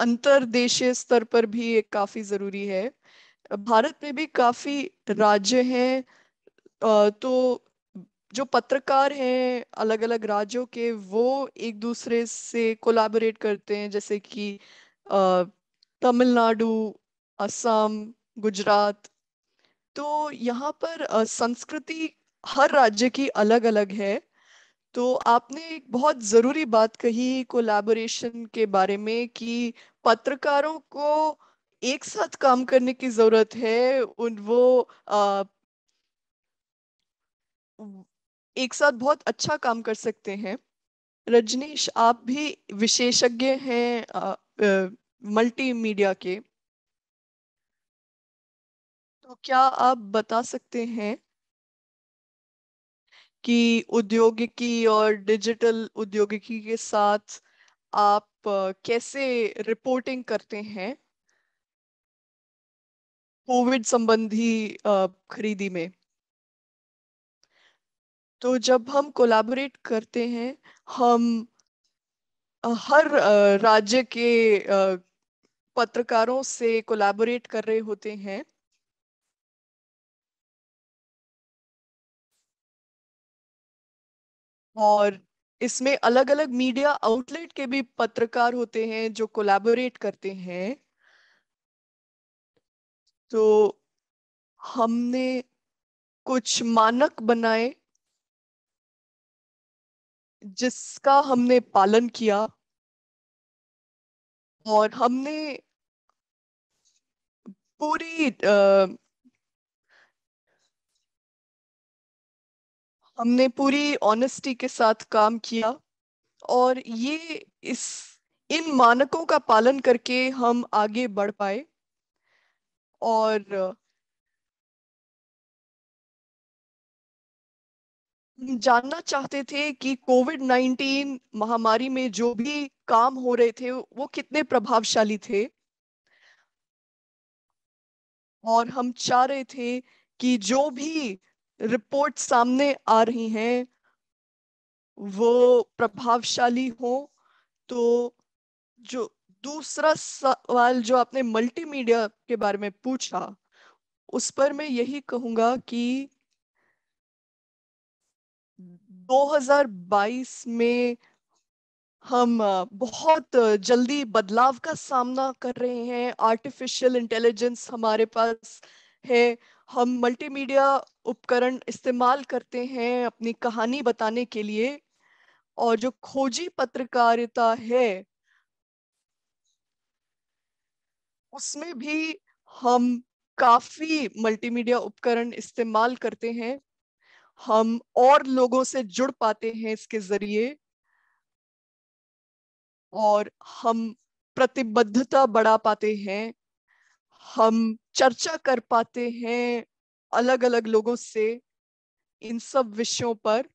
अंतर्देशीय स्तर पर भी ये काफी जरूरी है। भारत में भी काफी राज्य हैं तो जो पत्रकार हैं अलग अलग राज्यों के, वो एक दूसरे से कोलैबोरेट करते हैं, जैसे कि अ, तमिलनाडु, असम, गुजरात। तो यहाँ पर संस्कृति हर राज्य की अलग अलग है। तो आपने एक बहुत जरूरी बात कही कोलैबोरेशन के बारे में, कि पत्रकारों को एक साथ काम करने की जरूरत है। उन वो एक साथ बहुत अच्छा काम कर सकते हैं। रजनीश, आप भी विशेषज्ञ हैं मल्टीमीडिया के, तो क्या आप बता सकते हैं कि औद्योगिकी और डिजिटल औद्योगिकी के साथ आप कैसे रिपोर्टिंग करते हैं कोविड संबंधी खरीदी में? तो जब हम कोलैबोरेट करते हैं, हम हर राज्य के पत्रकारों से कोलैबोरेट कर रहे होते हैं। और इसमें अलग अलग मीडिया आउटलेट के भी पत्रकार होते हैं जो कोलैबोरेट करते हैं। तो हमने कुछ मानक बनाए जिसका हमने पालन किया, और हमने पूरी ऑनेस्टी के साथ काम किया। और ये इस इन मानकों का पालन करके हम आगे बढ़ पाए। और हम जानना चाहते थे कि कोविड-19 महामारी में जो भी काम हो रहे थे वो कितने प्रभावशाली थे। और हम चाह रहे थे कि जो भी रिपोर्ट सामने आ रही हैं वो प्रभावशाली हो। तो जो दूसरा सवाल जो आपने मल्टीमीडिया के बारे में पूछा, उस पर मैं यही कहूंगा कि 2022 में हम बहुत जल्दी बदलाव का सामना कर रहे हैं। आर्टिफिशियल इंटेलिजेंस हमारे पास है। हम मल्टीमीडिया उपकरण इस्तेमाल करते हैं अपनी कहानी बताने के लिए। और जो खोजी पत्रकारिता है उसमें भी हम काफी मल्टीमीडिया उपकरण इस्तेमाल करते हैं। हम और लोगों से जुड़ पाते हैं इसके जरिए, और हम प्रतिबद्धता बढ़ा पाते हैं। हम चर्चा कर पाते हैं अलग अलग लोगों से इन सब विषयों पर।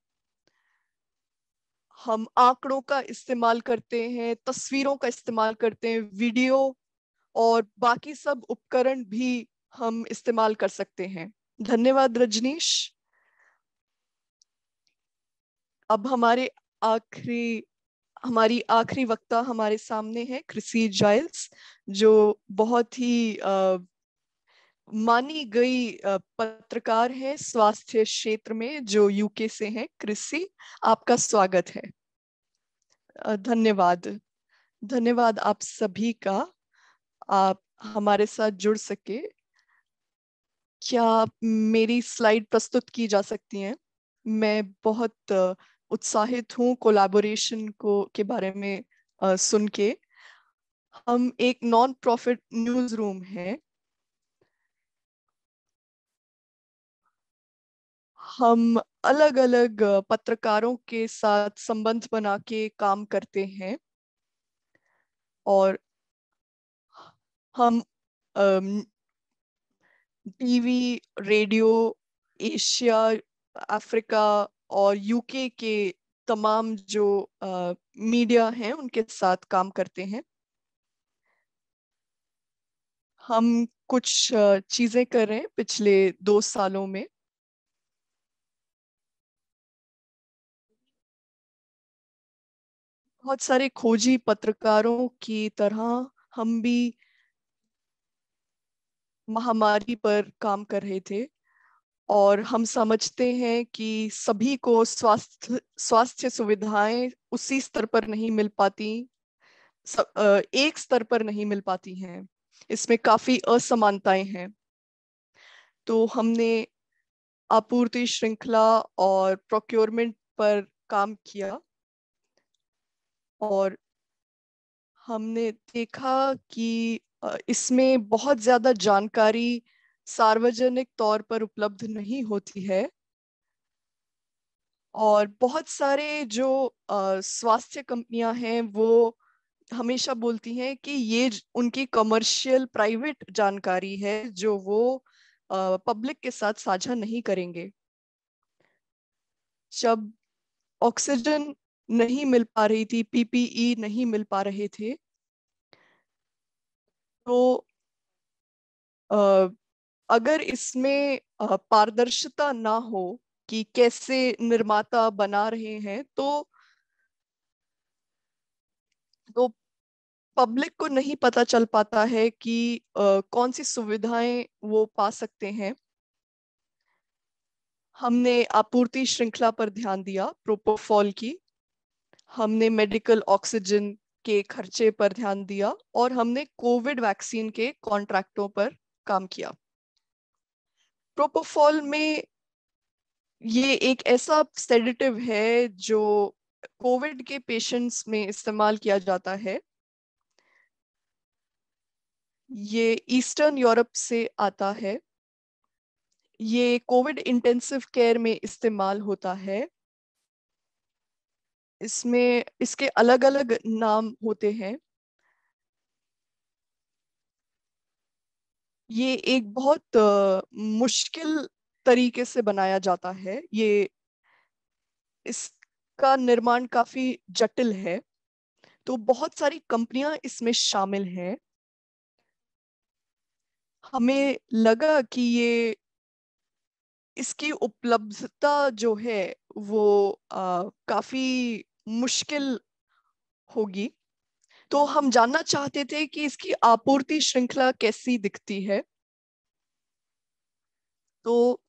हम आंकड़ों का इस्तेमाल करते हैं, तस्वीरों का इस्तेमाल करते हैं, वीडियो और बाकी सब उपकरण भी हम इस्तेमाल कर सकते हैं। धन्यवाद रजनीश। अब आखिरी हमारी आखिरी वक्ता हमारे सामने है क्रिसी जाइल्स, जो बहुत ही मानी गई पत्रकार है स्वास्थ्य क्षेत्र में, जो यूके से हैं। क्रिसी, आपका स्वागत है। धन्यवाद। धन्यवाद आप सभी का, आप हमारे साथ जुड़ सके। क्या आप मेरी स्लाइड प्रस्तुत की जा सकती हैं? मैं बहुत उत्साहित हूँ कोलैबोरेशन को के बारे में सुन के। हम एक नॉन प्रॉफिट न्यूज रूम है। हम अलग अलग पत्रकारों के साथ संबंध बना के काम करते हैं। और हम टीवी, रेडियो, एशिया, अफ्रीका और यूके के तमाम जो मीडिया हैं उनके साथ काम करते हैं। हम कुछ चीजें कर रहे हैं पिछले 2 सालों में। बहुत सारे खोजी पत्रकारों की तरह हम भी महामारी पर काम कर रहे थे। और हम समझते हैं कि सभी को स्वास्थ्य सुविधाएं उसी स्तर पर नहीं मिल पाती, एक स्तर पर नहीं मिल पाती हैं। इसमें काफी असमानताएं हैं। तो हमने आपूर्ति श्रृंखला और प्रोक्योरमेंट पर काम किया और हमने देखा कि इसमें बहुत ज्यादा जानकारी सार्वजनिक तौर पर उपलब्ध नहीं होती है और बहुत सारे जो स्वास्थ्य कंपनियां हैं वो हमेशा बोलती हैं कि ये उनकी कमर्शियल प्राइवेट जानकारी है जो वो पब्लिक के साथ साझा नहीं करेंगे। जब ऑक्सीजन नहीं मिल पा रही थी, पीपीई नहीं मिल पा रहे थे, तो अ, अगर इसमें पारदर्शिता ना हो कि कैसे निर्माता बना रहे हैं, तो पब्लिक को नहीं पता चल पाता है कि कौन सी सुविधाएं वो पा सकते हैं। हमने आपूर्ति श्रृंखला पर ध्यान दिया, प्रोपोफॉल की। हमने मेडिकल ऑक्सीजन के खर्चे पर ध्यान दिया और हमने कोविड वैक्सीन के कॉन्ट्रैक्टों पर काम किया। प्रोपोफॉल में ये एक ऐसा सेडेटिव है जो कोविड के पेशेंट्स में इस्तेमाल किया जाता है। ये ईस्टर्न यूरोप से आता है। ये कोविड इंटेंसिव केयर में इस्तेमाल होता है। इसमें इसके अलग अलग नाम होते हैं। ये एक बहुत मुश्किल तरीके से बनाया जाता है। ये इसका निर्माण काफी जटिल है, तो बहुत सारी कंपनियां इसमें शामिल हैं। हमें लगा कि ये इसकी उपलब्धता जो है वो काफी मुश्किल होगी। तो हम जानना चाहते थे कि इसकी आपूर्ति श्रृंखला कैसी दिखती है। तो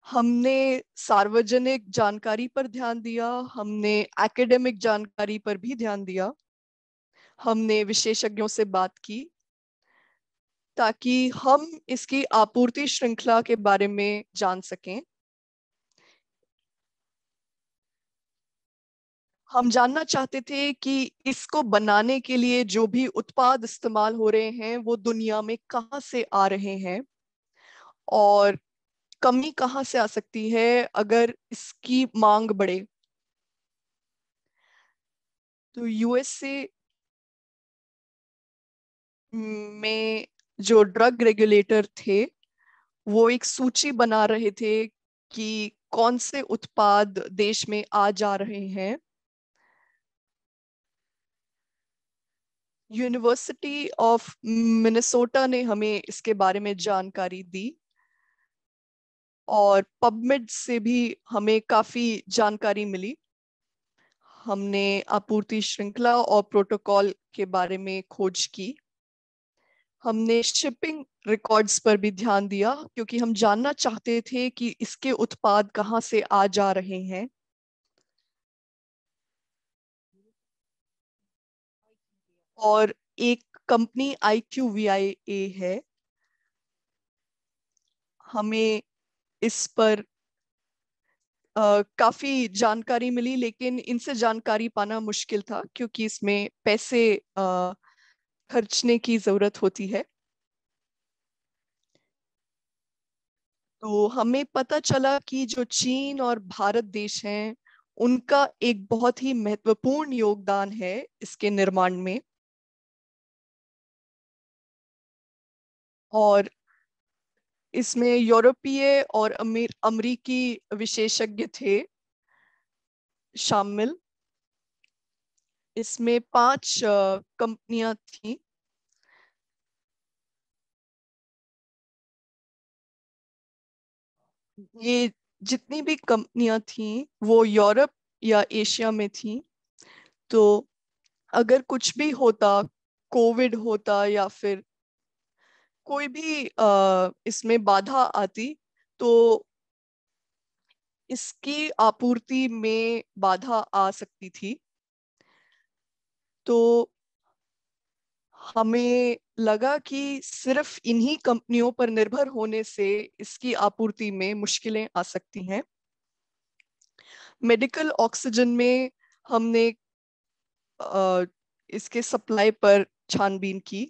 हमने सार्वजनिक जानकारी पर ध्यान दिया, हमने एकेडमिक जानकारी पर भी ध्यान दिया, हमने विशेषज्ञों से बात की ताकि हम इसकी आपूर्ति श्रृंखला के बारे में जान सकें। हम जानना चाहते थे कि इसको बनाने के लिए जो भी उत्पाद इस्तेमाल हो रहे हैं वो दुनिया में कहाँ से आ रहे हैं और कमी कहाँ से आ सकती है अगर इसकी मांग बढ़े। तो यूएसए में जो ड्रग रेगुलेटर थे वो एक सूची बना रहे थे कि कौन से उत्पाद देश में आ जा रहे हैं। यूनिवर्सिटी ऑफ मिनेसोटा ने हमें इसके बारे में जानकारी दी और पबमेड से भी हमें काफी जानकारी मिली। हमने आपूर्ति श्रृंखला और प्रोटोकॉल के बारे में खोज की। हमने शिपिंग रिकॉर्ड्स पर भी ध्यान दिया क्योंकि हम जानना चाहते थे कि इसके उत्पाद कहाँ से आ जा रहे हैं। और एक कंपनी IQVIA है, हमें इस पर काफी जानकारी मिली, लेकिन इनसे जानकारी पाना मुश्किल था क्योंकि इसमें पैसे खर्चने की जरूरत होती है। तो हमें पता चला कि जो चीन और भारत देश हैं उनका एक बहुत ही महत्वपूर्ण योगदान है इसके निर्माण में। और इसमें यूरोपीय और अमेरिकी विशेषज्ञ थे शामिल। इसमें 5 कंपनियां थी। ये जितनी भी कंपनियां थी वो यूरोप या एशिया में थी। तो अगर कुछ भी होता, कोविड होता या फिर कोई भी इसमें बाधा आती, तो इसकी आपूर्ति में बाधा आ सकती थी। तो हमें लगा कि सिर्फ इन्हीं कंपनियों पर निर्भर होने से इसकी आपूर्ति में मुश्किलें आ सकती हैं। मेडिकल ऑक्सीजन में हमने इसके सप्लाई पर छानबीन की।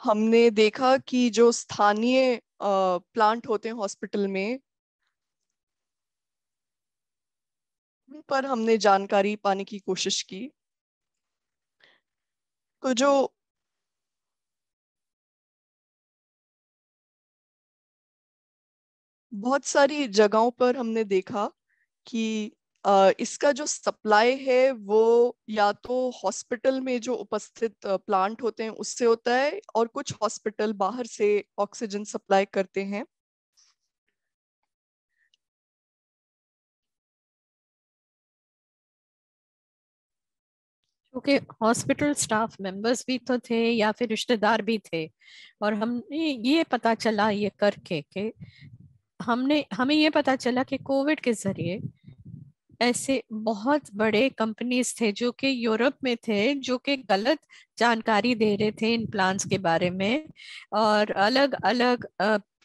हमने देखा कि जो स्थानीय प्लांट होते हैं हॉस्पिटल में, उन पर हमने जानकारी पाने की कोशिश की। तो जो बहुत सारी जगहों पर हमने देखा कि इसका जो सप्लाई है वो या तो हॉस्पिटल में जो उपस्थित प्लांट होते हैं उससे होता है, और कुछ हॉस्पिटल बाहर से ऑक्सीजन सप्लाई करते हैं। क्योंकि हॉस्पिटल स्टाफ मेंबर्स भी तो थे या फिर रिश्तेदार भी थे, और हमने ये पता चला ये करके कि हमें ये पता चला कि कोविड के जरिए ऐसे बहुत बड़े कंपनीज थे जो कि यूरोप में थे, जो कि गलत जानकारी दे रहे थे इन प्लान्स के बारे में, और अलग अलग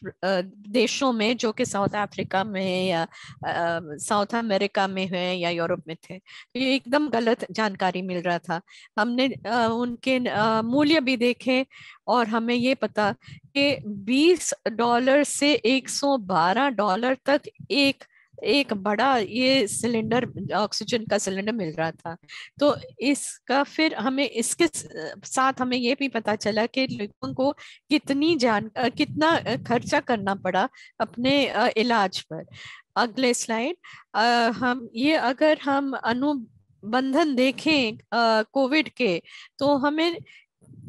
देशों में, जो कि साउथ अफ्रीका में या साउथ अमेरिका में है या यूरोप में थे। तो ये एकदम गलत जानकारी मिल रहा था। हमने उनके मूल्य भी देखे, और हमें ये पता कि $20 से $112 तक एक एक बड़ा ये सिलेंडर, ऑक्सीजन का सिलेंडर मिल रहा था। तो इसका फिर हमें इसके साथ हमें ये भी पता चला कि लोगों को कितना खर्चा करना पड़ा अपने इलाज पर। अगले स्लाइड। अगर हम अनुबंधन देखें कोविड के, तो हमें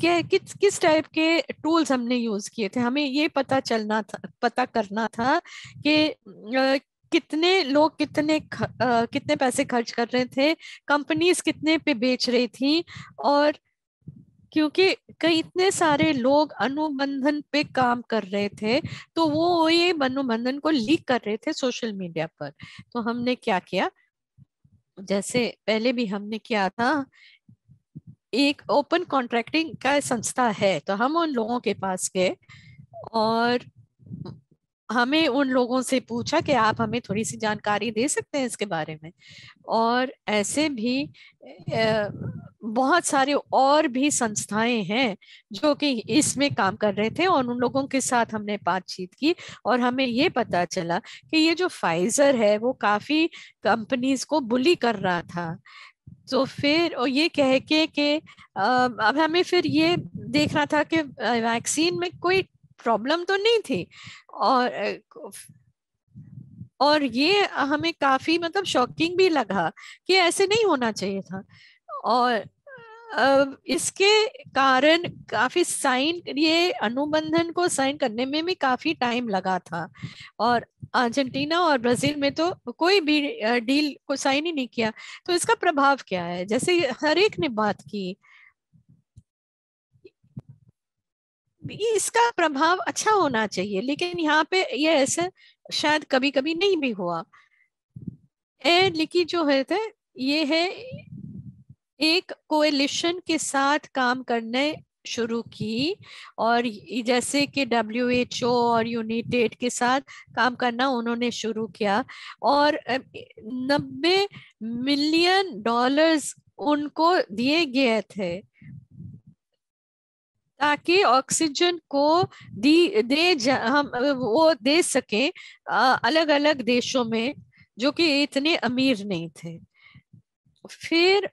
क्या किस टाइप के टूल्स हमने यूज किए थे, हमें ये पता करना था कि कितने लोग कितने पैसे खर्च कर रहे थे, कंपनीज कितने पे बेच रही थी। और क्योंकि कई इतने सारे लोग अनुबंधन पे काम कर रहे थे, तो वो ये अनुबंधन को लीक कर रहे थे सोशल मीडिया पर। तो हमने क्या किया, जैसे पहले भी हमने किया था, एक ओपन कॉन्ट्रैक्टिंग का संस्था है, तो हम उन लोगों के पास गए और हमें उन लोगों से पूछा कि आप हमें थोड़ी सी जानकारी दे सकते हैं इसके बारे में। और ऐसे भी बहुत सारे और भी संस्थाएं हैं जो कि इसमें काम कर रहे थे, और उन लोगों के साथ हमने बातचीत की, और हमें ये पता चला कि ये जो फाइजर है वो काफी कंपनीज को बुली कर रहा था। तो फिर और ये कह के कि अब हमें फिर ये देखना था कि वैक्सीन में कोई प्रॉब्लम तो नहीं थी, और ये हमें काफी मतलब शॉकिंग भी लगा कि ऐसे नहीं होना चाहिए था। और इसके कारण काफी साइन, ये अनुबंधन को साइन करने में भी काफी टाइम लगा था, और अर्जेंटीना और ब्राजील में तो कोई भी डील को साइन ही नहीं किया। तो इसका प्रभाव क्या है, जैसे हर एक ने बात की, इसका प्रभाव अच्छा होना चाहिए, लेकिन यहाँ पे ये ऐसा शायद कभी कभी नहीं भी हुआ। एयर लिकी जो है थे, ये है एक कोएलिशन के साथ काम करने शुरू की, और जैसे कि WHO और यूनिटेड के साथ काम करना उन्होंने शुरू किया, और $90 मिलियन उनको दिए गए थे ताकि ऑक्सीजन को हम वो दे सके अलग अलग देशों में जो कि इतने अमीर नहीं थे। फिर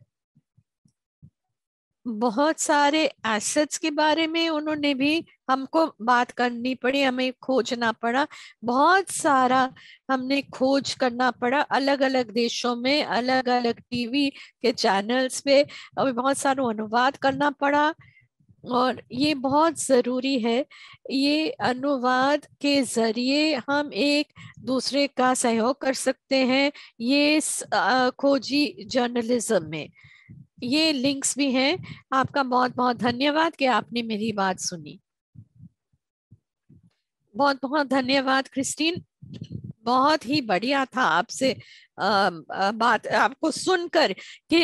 बहुत सारे एसेट्स के बारे में उन्होंने भी हमको बात करनी पड़ी, हमें खोजना पड़ा बहुत सारा, हमने खोज करना पड़ा अलग अलग देशों में, अलग अलग टीवी के चैनल्स पे, और बहुत सारा अनुवाद करना पड़ा। और ये बहुत जरूरी है, ये अनुवाद के जरिए हम एक दूसरे का सहयोग कर सकते हैं, ये खोजी जर्नलिज्म में। ये लिंक्स भी हैं। आपका बहुत बहुत धन्यवाद कि आपने मेरी बात सुनी। बहुत बहुत धन्यवाद क्रिस्टीन, बहुत ही बढ़िया था आपसे बात आपको सुनकर कि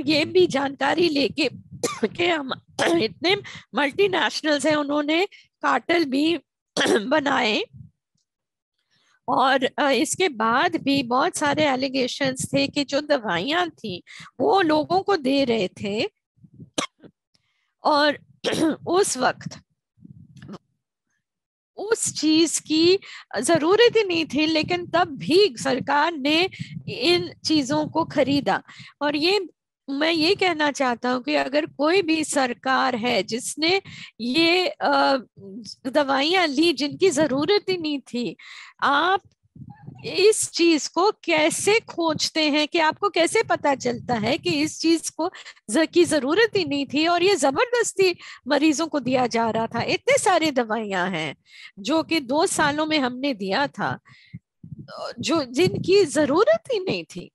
ये भी जानकारी लेके कि हम इतने मल्टीनेशनल्स हैं, उन्होंने कार्टेल भी बनाए और इसके बाद भी बहुत सारे एलिगेशंस थे कि जो दवाइयां थी वो लोगों को दे रहे थे और उस वक्त उस चीज की जरूरत ही नहीं थी, लेकिन तब भी सरकार ने इन चीजों को खरीदा। और ये मैं ये कहना चाहता हूँ कि अगर कोई भी सरकार है जिसने ये दवाइयां ली जिनकी जरूरत ही नहीं थी, आप इस चीज को कैसे खोजते हैं कि आपको कैसे पता चलता है कि इस चीज को की जरूरत ही नहीं थी और ये जबरदस्ती मरीजों को दिया जा रहा था? इतने सारे दवाइयां हैं जो कि 2 सालों में हमने दिया था, जो जिनकी जरूरत ही नहीं थी।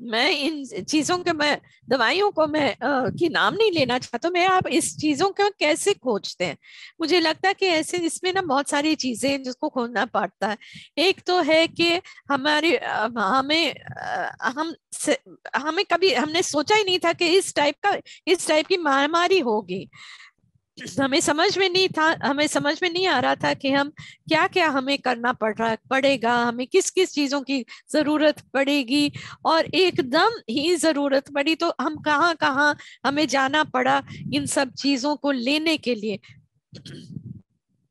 मैं इन चीजों के मैं दवाइयों को मैं की नाम नहीं लेना चाहता, मैं आप इस चीजों को कैसे खोजते हैं? मुझे लगता है कि ऐसे इसमें ना बहुत सारी चीजें हैं जिसको खोजना पड़ता है। एक तो है कि हमारे हमें कभी हमने सोचा ही नहीं था कि इस टाइप की महामारी होगी। हमें समझ में नहीं आ रहा था कि हम क्या क्या हमें करना पड़ेगा, हमें किस किस चीजों की जरूरत पड़ेगी, और एकदम ही जरूरत पड़ी तो हम कहाँ कहाँ हमें जाना पड़ा इन सब चीजों को लेने के लिए।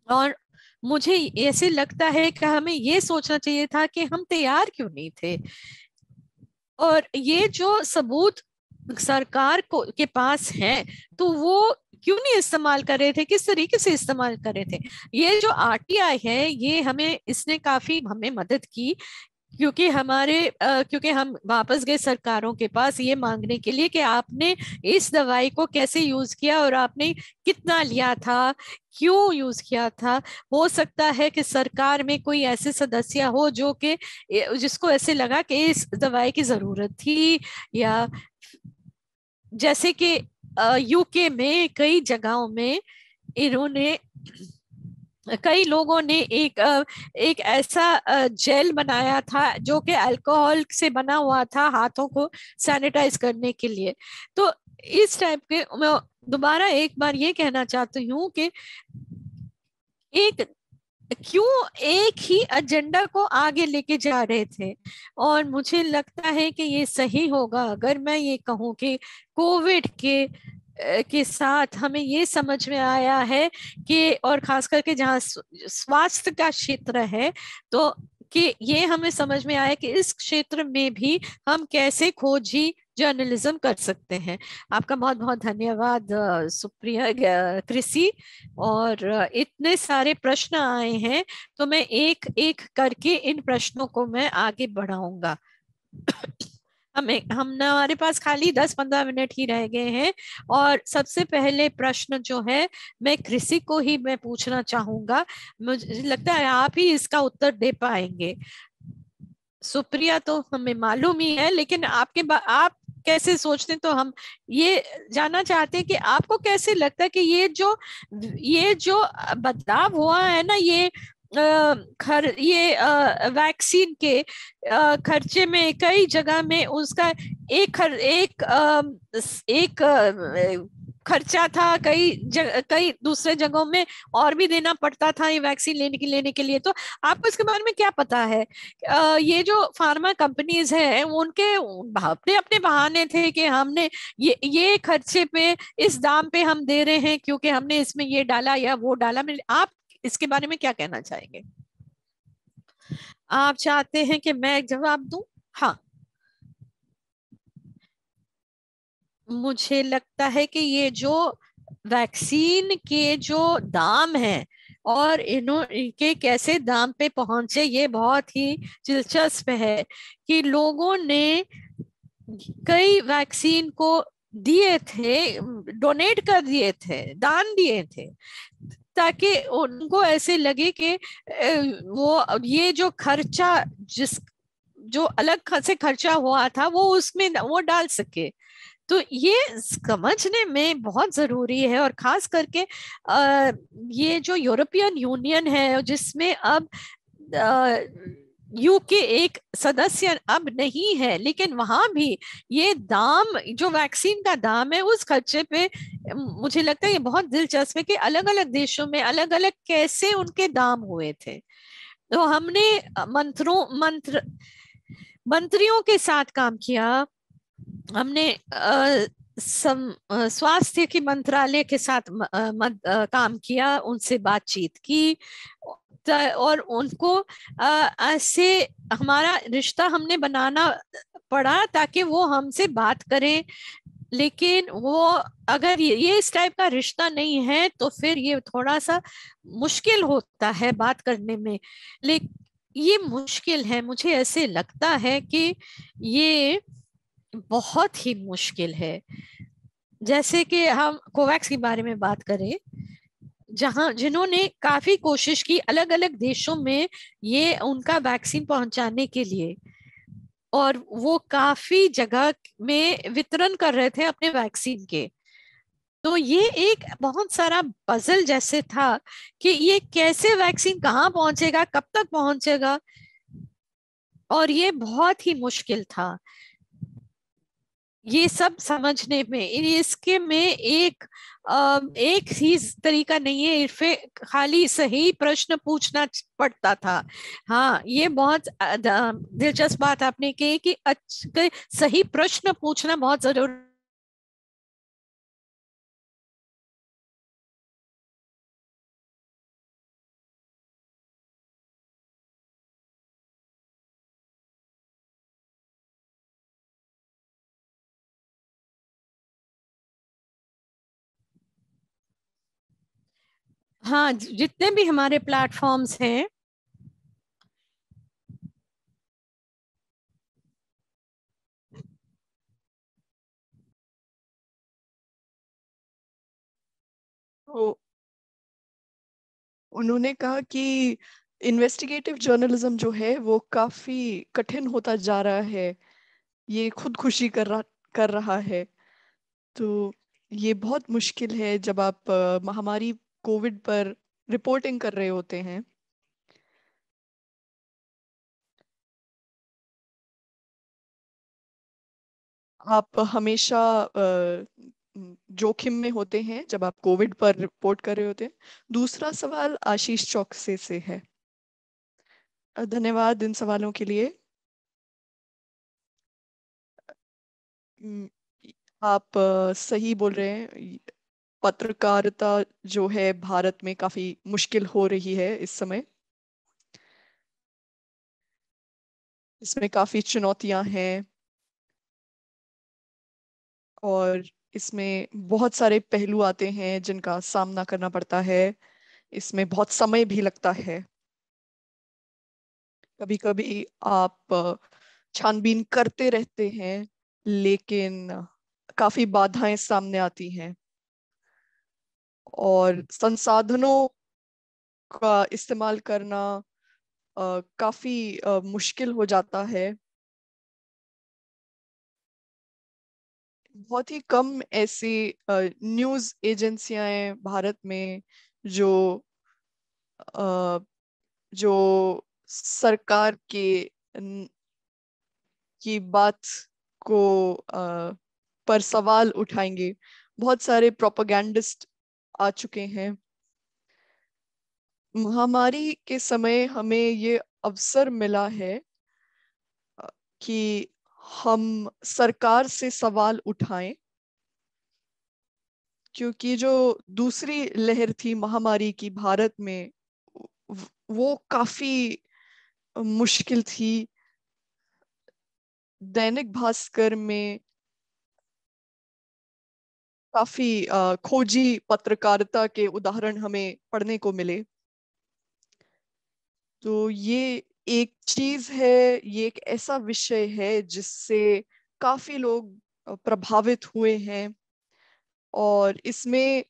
और मुझे ऐसे लगता है कि हमें ये सोचना चाहिए था कि हम तैयार क्यों नहीं थे, और ये जो सबूत सरकार को के पास है तो वो क्यों नहीं इस्तेमाल कर रहे थे, किस तरीके से इस्तेमाल कर रहे थे। ये जो आरटीआई है ये इसने काफी हमें मदद की, क्योंकि हम वापस गए सरकारों के पास ये मांगने के लिए कि आपने इस दवाई को कैसे यूज किया और आपने कितना लिया था, क्यों यूज किया था। हो सकता है कि सरकार में कोई ऐसे सदस्य हो जो कि जिसको ऐसे लगा कि इस दवाई की जरूरत थी, या जैसे कि यूके में कई जगहों में इन्होंने कई लोगों ने एक ऐसा जेल बनाया था जो कि अल्कोहल से बना हुआ था, हाथों को सैनिटाइज करने के लिए। तो इस टाइप के मैं दोबारा एक बार ये कहना चाहती हूँ कि क्यों एक ही एजेंडा को आगे लेके जा रहे थे। और मुझे लगता है कि ये सही होगा अगर मैं ये कहूँ कि कोविड के साथ हमें ये समझ में आया है कि, और खास करके जहाँ स्वास्थ्य का क्षेत्र है, तो कि ये हमें समझ में आया कि इस क्षेत्र में भी हम कैसे खोजी जर्नलिज्म कर सकते हैं। आपका बहुत बहुत धन्यवाद सुप्रिया कृषि। और इतने सारे प्रश्न आए हैं तो मैं एक एक करके इन प्रश्नों को मैं आगे बढ़ाऊंगा। हमारे पास खाली 10-15 मिनट ही रह गए हैं, और सबसे पहले प्रश्न जो है मैं कृषि को ही मैं पूछना चाहूंगा। मुझे लगता है आप ही इसका उत्तर दे पाएंगे। सुप्रिया तो हमें मालूम ही है, लेकिन आप कैसे सोचते हैं, तो हम ये जानना चाहते हैं कि आपको कैसे लगता है कि ये जो बदलाव हुआ है ना, ये वैक्सीन के खर्चे में कई जगह में उसका एक खर्चा था, कई दूसरे जगहों में और भी देना पड़ता था ये वैक्सीन लेने के लिए। तो आपको इसके बारे में क्या पता है? ये जो फार्मा कंपनीज है उनके अपने अपने बहाने थे कि हमने ये खर्चे पे इस दाम पे हम दे रहे हैं क्योंकि हमने इसमें ये डाला या वो डाला। आप इसके बारे में क्या कहना चाहेंगे? आप चाहते हैं कि मैं जवाब दूं? हाँ, मुझे लगता है कि ये जो वैक्सीन के जो दाम है और इनके कैसे दाम पे पहुंचे, ये बहुत ही दिलचस्प है कि लोगों ने कई वैक्सीन को दिए थे, डोनेट कर दिए थे, दान दिए थे, ताकि उनको ऐसे लगे कि वो ये जो जो अलग से खर्चा हुआ था वो उसमें वो डाल सके। तो ये समझने में बहुत जरूरी है, और खास करके ये जो यूरोपियन यूनियन है जिसमें अब यूके एक सदस्य अब नहीं है, लेकिन वहां भी ये दाम, जो वैक्सीन का दाम है उस खर्चे पे, मुझे लगता है ये बहुत दिलचस्प है कि अलग अलग देशों में अलग अलग कैसे उनके दाम हुए थे। तो हमने मंत्रियों के साथ काम किया। हमने स्वास्थ्य की मंत्रालय के साथ काम किया, उनसे बातचीत की, और उनको ऐसे हमारा रिश्ता हमने बनाना पड़ा ताकि वो हमसे बात करें। लेकिन वो अगर ये इस टाइप का रिश्ता नहीं है तो फिर ये थोड़ा सा मुश्किल होता है बात करने में। लेकिन ये मुश्किल है, मुझे ऐसे लगता है कि ये बहुत ही मुश्किल है। जैसे कि हम कोवैक्स के बारे में बात करें, जहां जिन्होंने काफी कोशिश की अलग अलग देशों में ये उनका वैक्सीन पहुंचाने के लिए, और वो काफी जगह में वितरण कर रहे थे अपने वैक्सीन के। तो ये एक बहुत सारा पजल जैसे था कि ये कैसे वैक्सीन कहाँ पहुंचेगा, कब तक पहुंचेगा, और ये बहुत ही मुश्किल था ये सब समझने में। इसके में एक ही तरीका नहीं है, इरफे खाली सही प्रश्न पूछना पड़ता था। हाँ, ये बहुत दिलचस्प बात आपने कही कि सही प्रश्न पूछना बहुत जरूरी। हाँ, जितने भी हमारे प्लेटफॉर्म्स हैं, तो उन्होंने कहा कि इन्वेस्टिगेटिव जर्नलिज्म जो है वो काफी कठिन होता जा रहा है, ये खुदकुशी कर रहा है। तो ये बहुत मुश्किल है जब आप महामारी कोविड पर रिपोर्टिंग कर रहे होते हैं। आप हमेशा जोखिम में होते हैं जब आप कोविड पर रिपोर्ट कर रहे होते हैं। दूसरा सवाल आशीष चौकसे से है। धन्यवाद इन सवालों के लिए। अम, आप सही बोल रहे हैं। पत्रकारिता जो है भारत में काफी मुश्किल हो रही है इस समय। इसमें काफी चुनौतियां हैं और इसमें बहुत सारे पहलू आते हैं जिनका सामना करना पड़ता है। इसमें बहुत समय भी लगता है। कभी कभी आप छानबीन करते रहते हैं, लेकिन काफी बाधाएं सामने आती हैं और संसाधनों का इस्तेमाल करना काफी मुश्किल हो जाता है। बहुत ही कम ऐसी न्यूज एजेंसियां हैं भारत में जो अ, जो सरकार के की बात को पर सवाल उठाएंगे। बहुत सारे प्रोपेगेंडिस्ट आ चुके हैं। महामारी के समय हमें ये अवसर मिला है कि हम सरकार से सवाल उठाएं, क्योंकि जो दूसरी लहर थी महामारी की भारत में वो काफी मुश्किल थी। दैनिक भास्कर में काफी खोजी पत्रकारिता के उदाहरण हमें पढ़ने को मिले। तो ये एक चीज है, ये एक ऐसा विषय है जिससे काफी लोग प्रभावित हुए हैं। और इसमें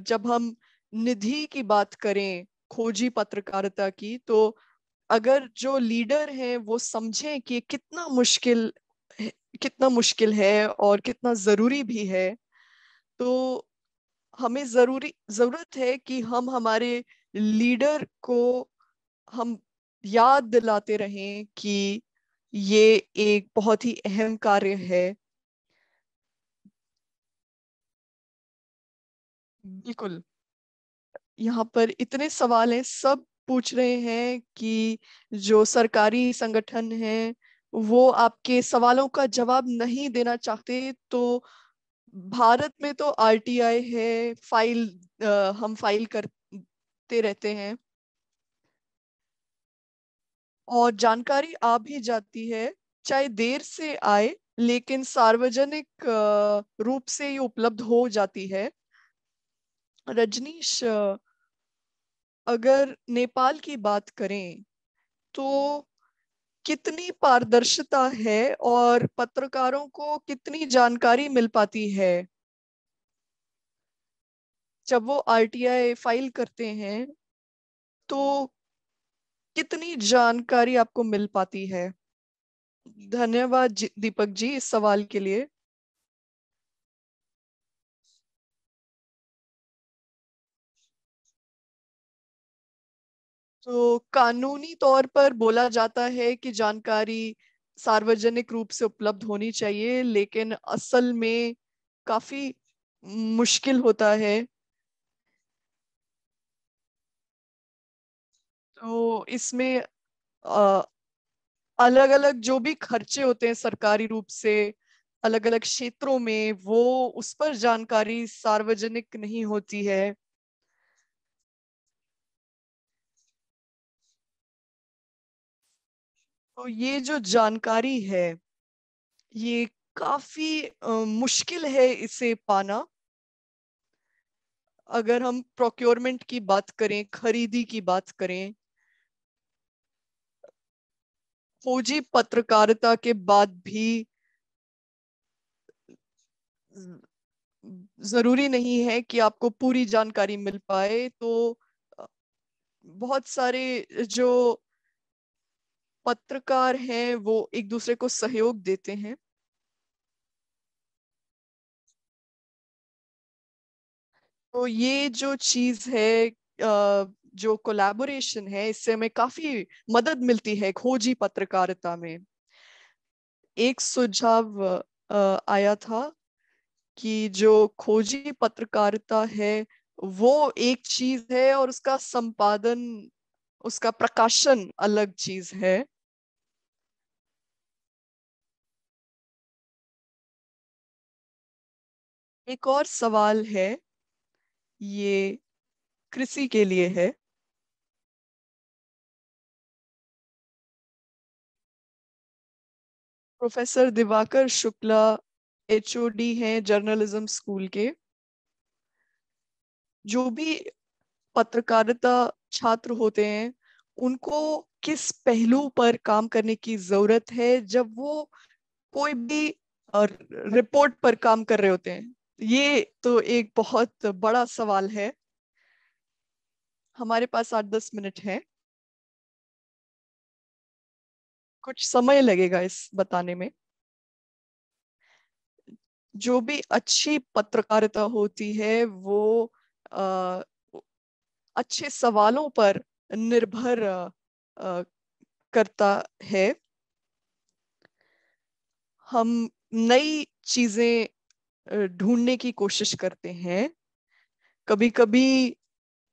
जब हम निधि की बात करें खोजी पत्रकारिता की, तो अगर जो लीडर हैं वो समझें कि कितना मुश्किल कितना मुश्किल है और कितना जरूरी भी है। तो हमें जरूरत है कि हम हमारे लीडर को हम याद दिलाते रहें कि ये एक बहुत ही अहम कार्य है। बिल्कुल। यहाँ पर इतने सवाल हैं, सब पूछ रहे हैं कि जो सरकारी संगठन हैं वो आपके सवालों का जवाब नहीं देना चाहते। तो भारत में तो आरटीआई है, हम फाइल करते रहते हैं और जानकारी आ भी जाती है, चाहे देर से आए लेकिन सार्वजनिक रूप से ये उपलब्ध हो जाती है। रजनीश, अगर नेपाल की बात करें तो कितनी पारदर्शिता है और पत्रकारों को कितनी जानकारी मिल पाती है जब वो आरटीआई फाइल करते हैं, तो कितनी जानकारी आपको मिल पाती है? धन्यवाद दीपक जी इस सवाल के लिए। तो कानूनी तौर पर बोला जाता है कि जानकारी सार्वजनिक रूप से उपलब्ध होनी चाहिए, लेकिन असल में काफी मुश्किल होता है। तो इसमें अलग अलग जो भी खर्चे होते हैं सरकारी रूप से अलग अलग क्षेत्रों में, वो उस पर जानकारी सार्वजनिक नहीं होती है। तो ये जो जानकारी है ये काफी मुश्किल है इसे पाना। अगर हम प्रोक्योरमेंट की बात करें, खरीदी की बात करें, खोजी पत्रकारिता के बाद भी जरूरी नहीं है कि आपको पूरी जानकारी मिल पाए। तो अ, बहुत सारे जो पत्रकार हैं वो एक दूसरे को सहयोग देते हैं। तो ये जो चीज है, जो कोलैबोरेशन है, इससे हमें काफी मदद मिलती है खोजी पत्रकारिता में। एक सुझाव आया था कि जो खोजी पत्रकारिता है वो एक चीज है और उसका संपादन, उसका प्रकाशन अलग चीज है। एक और सवाल है, ये कृषि के लिए है। प्रोफेसर दिवाकर शुक्ला एचओडी हैं जर्नलिज्म स्कूल के। जो भी पत्रकारिता छात्र होते हैं उनको किस पहलू पर काम करने की जरूरत है जब वो कोई भी रिपोर्ट पर काम कर रहे होते हैं? ये तो एक बहुत बड़ा सवाल है। हमारे पास 8-10 मिनट है, कुछ समय लगेगा इस बताने में। जो भी अच्छी पत्रकारिता होती है वो अ, अच्छे सवालों पर निर्भर अ, करता है। हम नई चीजें ढूंढने की कोशिश करते हैं। कभी कभी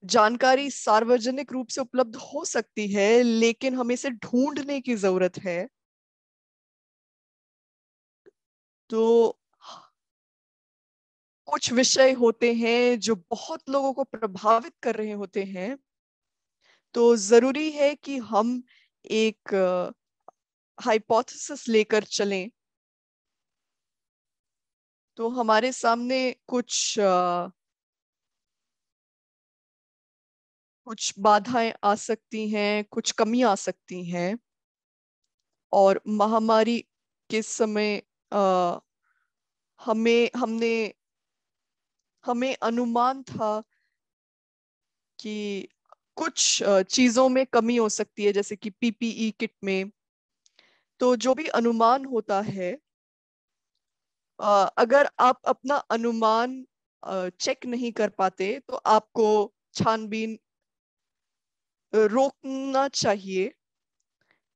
जानकारी सार्वजनिक रूप से उपलब्ध हो सकती है लेकिन हमें इसे ढूंढने की जरूरत है। तो कुछ विषय होते हैं जो बहुत लोगों को प्रभावित कर रहे होते हैं, तो जरूरी है कि हम एक हाइपोथेसिस लेकर चलें। तो हमारे सामने कुछ बाधाएं आ सकती हैं, कुछ कमी आ सकती हैं। और महामारी के समय अ, हमने हमें अनुमान था कि कुछ चीजों में कमी हो सकती है, जैसे कि पीपीई किट में। तो जो भी अनुमान होता है अगर आप अपना अनुमान चेक नहीं कर पाते तो आपको छानबीन रोकना चाहिए,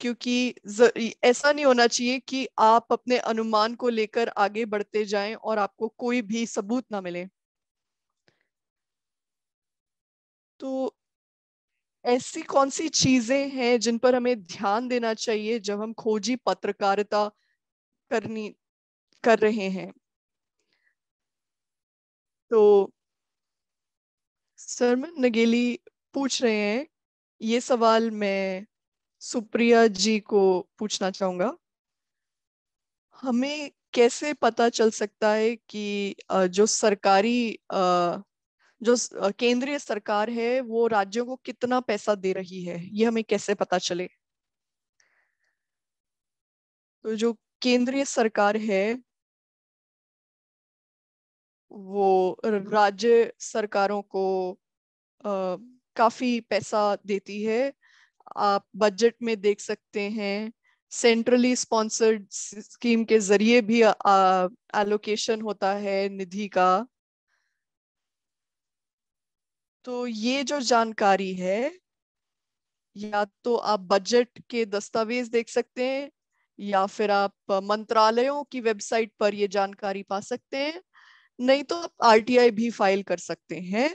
क्योंकि ऐसा नहीं होना चाहिए कि आप अपने अनुमान को लेकर आगे बढ़ते जाएं और आपको कोई भी सबूत ना मिले। तो ऐसी कौन सी चीजें हैं जिन पर हमें ध्यान देना चाहिए जब हम खोजी पत्रकारिता करनी कर रहे हैं? तो सरमन नगेली पूछ रहे हैं, ये सवाल मैं सुप्रिया जी को पूछना चाहूंगा। हमें कैसे पता चल सकता है कि जो सरकारी केंद्रीय सरकार है वो राज्यों को कितना पैसा दे रही है, ये हमें कैसे पता चले? तो जो केंद्रीय सरकार है वो राज्य सरकारों को अ, काफी पैसा देती है। आप बजट में देख सकते हैं, सेंट्रली स्पॉन्सर्ड स्कीम के जरिए भी एलोकेशन होता है निधि का। तो ये जो जानकारी है, या तो आप बजट के दस्तावेज देख सकते हैं, या फिर आप मंत्रालयों की वेबसाइट पर ये जानकारी पा सकते हैं, नहीं तो आप आरटीआई भी फाइल कर सकते हैं।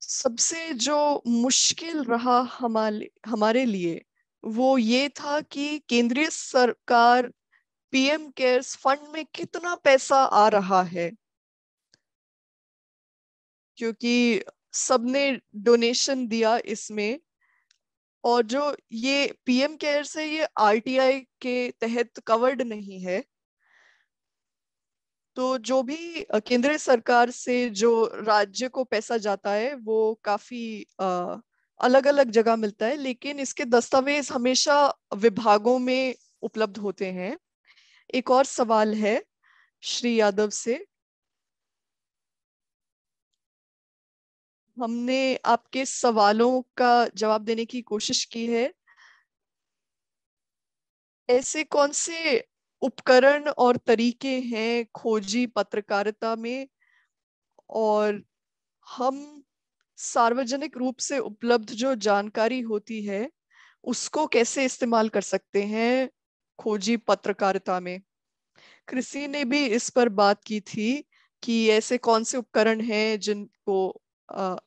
सबसे जो मुश्किल रहा हमारे हमारे लिए वो ये था कि केंद्रीय सरकार पीएम केयर्स फंड में कितना पैसा आ रहा है, क्योंकि सबने डोनेशन दिया इसमें। और जो ये पीएम केयर्स है ये आरटीआई के तहत कवर्ड नहीं है। तो जो भी केंद्र सरकार से जो राज्य को पैसा जाता है वो काफी अलग अलग जगह मिलता है, लेकिन इसके दस्तावेज हमेशा विभागों में उपलब्ध होते हैं। एक और सवाल है श्री यादव से। हमने आपके सवालों का जवाब देने की कोशिश की है। ऐसे कौन से उपकरण और तरीके हैं खोजी पत्रकारिता में, और हम सार्वजनिक रूप से उपलब्ध जो जानकारी होती है उसको कैसे इस्तेमाल कर सकते हैं खोजी पत्रकारिता में? कृषि ने भी इस पर बात की थी कि ऐसे कौन से उपकरण हैं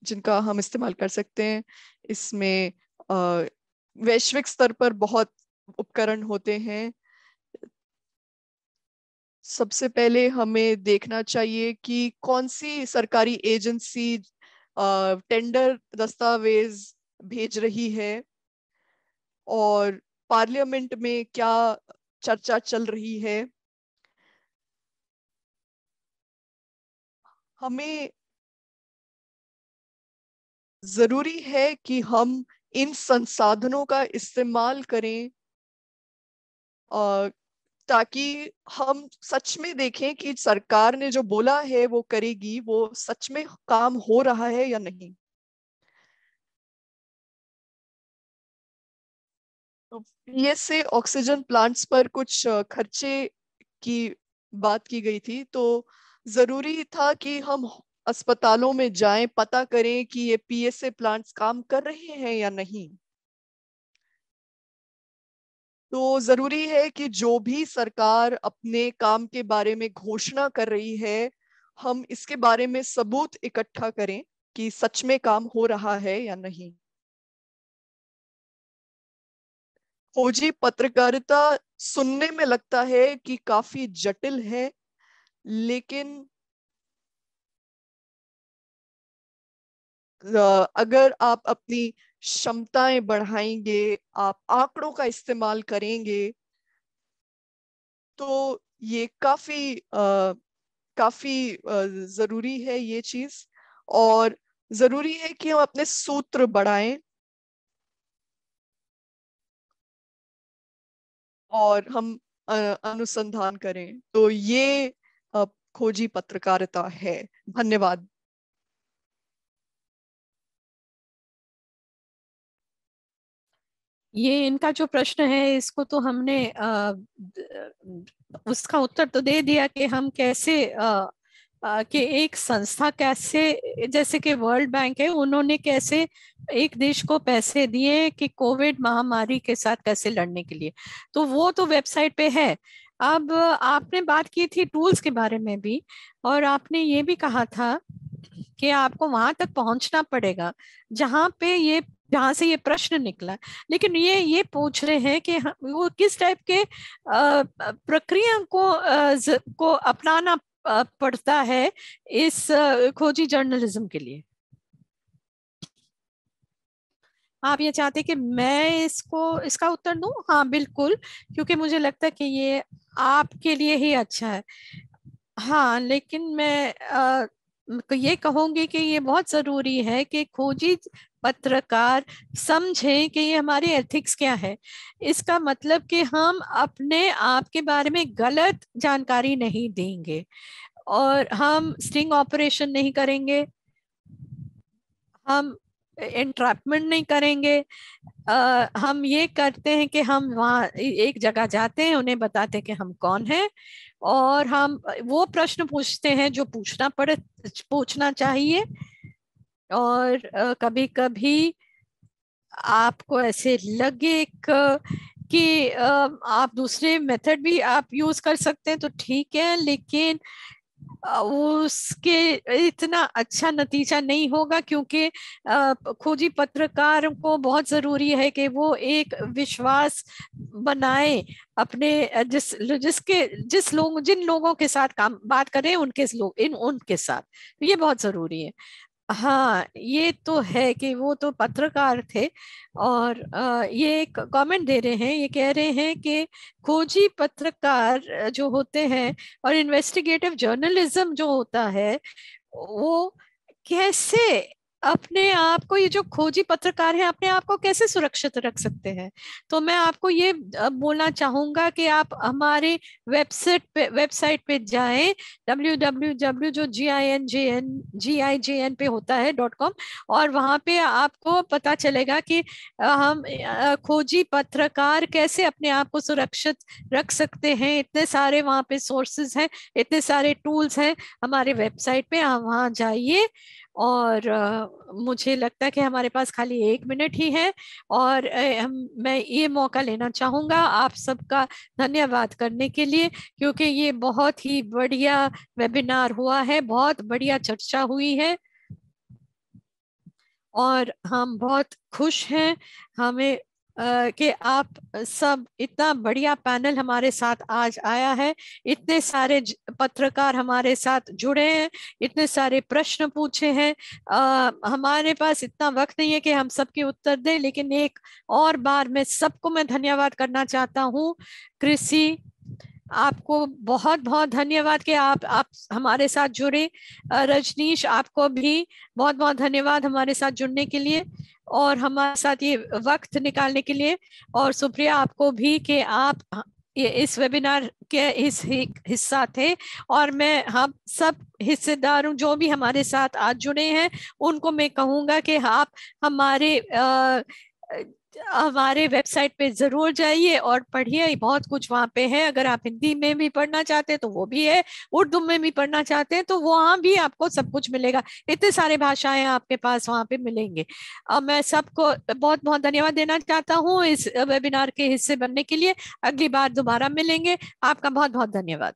जिनका हम इस्तेमाल कर सकते हैं। इसमें अ, वैश्विक स्तर पर बहुत उपकरण होते हैं। सबसे पहले हमें देखना चाहिए कि कौन सी सरकारी एजेंसी टेंडर दस्तावेज भेज रही है, और पार्लियामेंट में क्या चर्चा चल रही है। हमें जरूरी है कि हम इन संसाधनों का इस्तेमाल करें, ताकि हम सच में देखें कि सरकार ने जो बोला है वो करेगी, वो सच में काम हो रहा है या नहीं। तो पीएस से ऑक्सीजन प्लांट्स पर कुछ खर्चे की बात की गई थी। तो जरूरी था कि हम अस्पतालों में जाएं, पता करें कि ये पीएसए प्लांट्स काम कर रहे हैं या नहीं। तो जरूरी है कि जो भी सरकार अपने काम के बारे में घोषणा कर रही है, हम इसके बारे में सबूत इकट्ठा करें कि सच में काम हो रहा है या नहीं। खोजी पत्रकारिता सुनने में लगता है कि काफी जटिल है, लेकिन अगर आप अपनी क्षमताएं बढ़ाएंगे, आप आंकड़ों का इस्तेमाल करेंगे, तो ये काफी जरूरी है ये चीज। और जरूरी है कि हम अपने सूत्र बढ़ाएं और हम अनुसंधान करें। तो ये खोजी पत्रकारिता है। धन्यवाद। ये इनका जो प्रश्न है इसको तो हमने उसका उत्तर तो दे दिया कि हम कैसे कि एक संस्था कैसे, जैसे कि वर्ल्ड बैंक है, उन्होंने कैसे एक देश को पैसे दिए कि कोविड महामारी के साथ कैसे लड़ने के लिए, तो वो तो वेबसाइट पे है। अब आपने बात की थी टूल्स के बारे में भी, और आपने ये भी कहा था कि आपको वहां तक पहुंचना पड़ेगा जहां से ये प्रश्न निकला। लेकिन ये पूछ रहे हैं कि वो किस टाइप के प्रक्रिया को अपनाना पड़ता है इस खोजी जर्नलिज्म के लिए। आप ये चाहते कि मैं इसका उत्तर दूं? हाँ बिल्कुल, क्योंकि मुझे लगता है कि ये आपके लिए ही अच्छा है। हाँ, लेकिन मैं ये कहूंगी कि ये बहुत जरूरी है कि खोजी पत्रकार समझें कि ये हमारी एथिक्स क्या है। इसका मतलब कि हम अपने आप के बारे में गलत जानकारी नहीं देंगे, और हम स्टिंग ऑपरेशन नहीं करेंगे, हम एंट्रैपमेंट नहीं करेंगे। हम ये करते हैं कि हम वहाँ एक जगह जाते हैं, उन्हें बताते हैं कि हम कौन हैं, और हम वो प्रश्न पूछते हैं जो पूछना चाहिए। और कभी कभी आपको ऐसे लगे कि आप दूसरे मेथड भी आप यूज कर सकते हैं तो ठीक है, लेकिन उसके इतना अच्छा नतीजा नहीं होगा, क्योंकि खोजी पत्रकार को बहुत जरूरी है कि वो एक विश्वास बनाए अपने जिन लोगों के साथ काम बात करें उनके साथ, तो ये बहुत जरूरी है। हाँ, ये तो है कि वो तो पत्रकार थे, और ये एक कमेंट दे रहे हैं, ये कह रहे हैं कि खोजी पत्रकार जो होते हैं और इन्वेस्टिगेटिव जर्नलिज्म जो होता है, वो कैसे अपने आप को, ये जो खोजी पत्रकार हैं, अपने आप को कैसे सुरक्षित रख सकते हैं। तो मैं आपको ये बोलना चाहूंगा कि आप हमारे वेबसाइट पे जाएं, www जो GIJN पे होता है .com, और वहां पे आपको पता चलेगा कि हम खोजी पत्रकार कैसे अपने आप को सुरक्षित रख सकते हैं। इतने सारे वहां पे सोर्सेज हैं, इतने सारे टूल्स हैं हमारे वेबसाइट पे, आप वहां जाइए। और मुझे लगता है कि हमारे पास खाली 1 मिनट ही है, और मैं ये मौका लेना चाहूंगा आप सबका धन्यवाद करने के लिए, क्योंकि ये बहुत ही बढ़िया वेबिनार हुआ है, बहुत बढ़िया चर्चा हुई है, और हम बहुत खुश हैं हमें कि आप सब, इतना बढ़िया पैनल हमारे साथ आज आया है, इतने सारे पत्रकार हमारे साथ जुड़े हैं, इतने सारे प्रश्न पूछे हैं। हमारे पास इतना वक्त नहीं है कि हम सबके उत्तर दें, लेकिन एक और बार मैं सबको धन्यवाद करना चाहता हूँ। कृषि, आपको बहुत बहुत धन्यवाद कि आप हमारे साथ जुड़े। रजनीश, आपको भी बहुत बहुत धन्यवाद हमारे साथ जुड़ने के लिए और हमारे साथ ये वक्त निकालने के लिए। और सुप्रिया, आपको भी कि आप ये इस वेबिनार के हिस्सा थे, और मैं हम सब हिस्सेदार जो भी हमारे साथ आज जुड़े हैं उनको मैं कहूँगा कि आप हमारे वेबसाइट पे जरूर जाइए और पढ़िए, बहुत कुछ वहाँ पे है। अगर आप हिंदी में भी पढ़ना चाहते हैं तो वो भी है, उर्दू में भी पढ़ना चाहते हैं तो वहाँ भी आपको सब कुछ मिलेगा, इतने सारे भाषाएं आपके पास वहाँ पे मिलेंगे। मैं सबको बहुत बहुत धन्यवाद देना चाहता हूँ इस वेबिनार के हिस्से बनने के लिए। अगली बार दोबारा मिलेंगे। आपका बहुत बहुत धन्यवाद।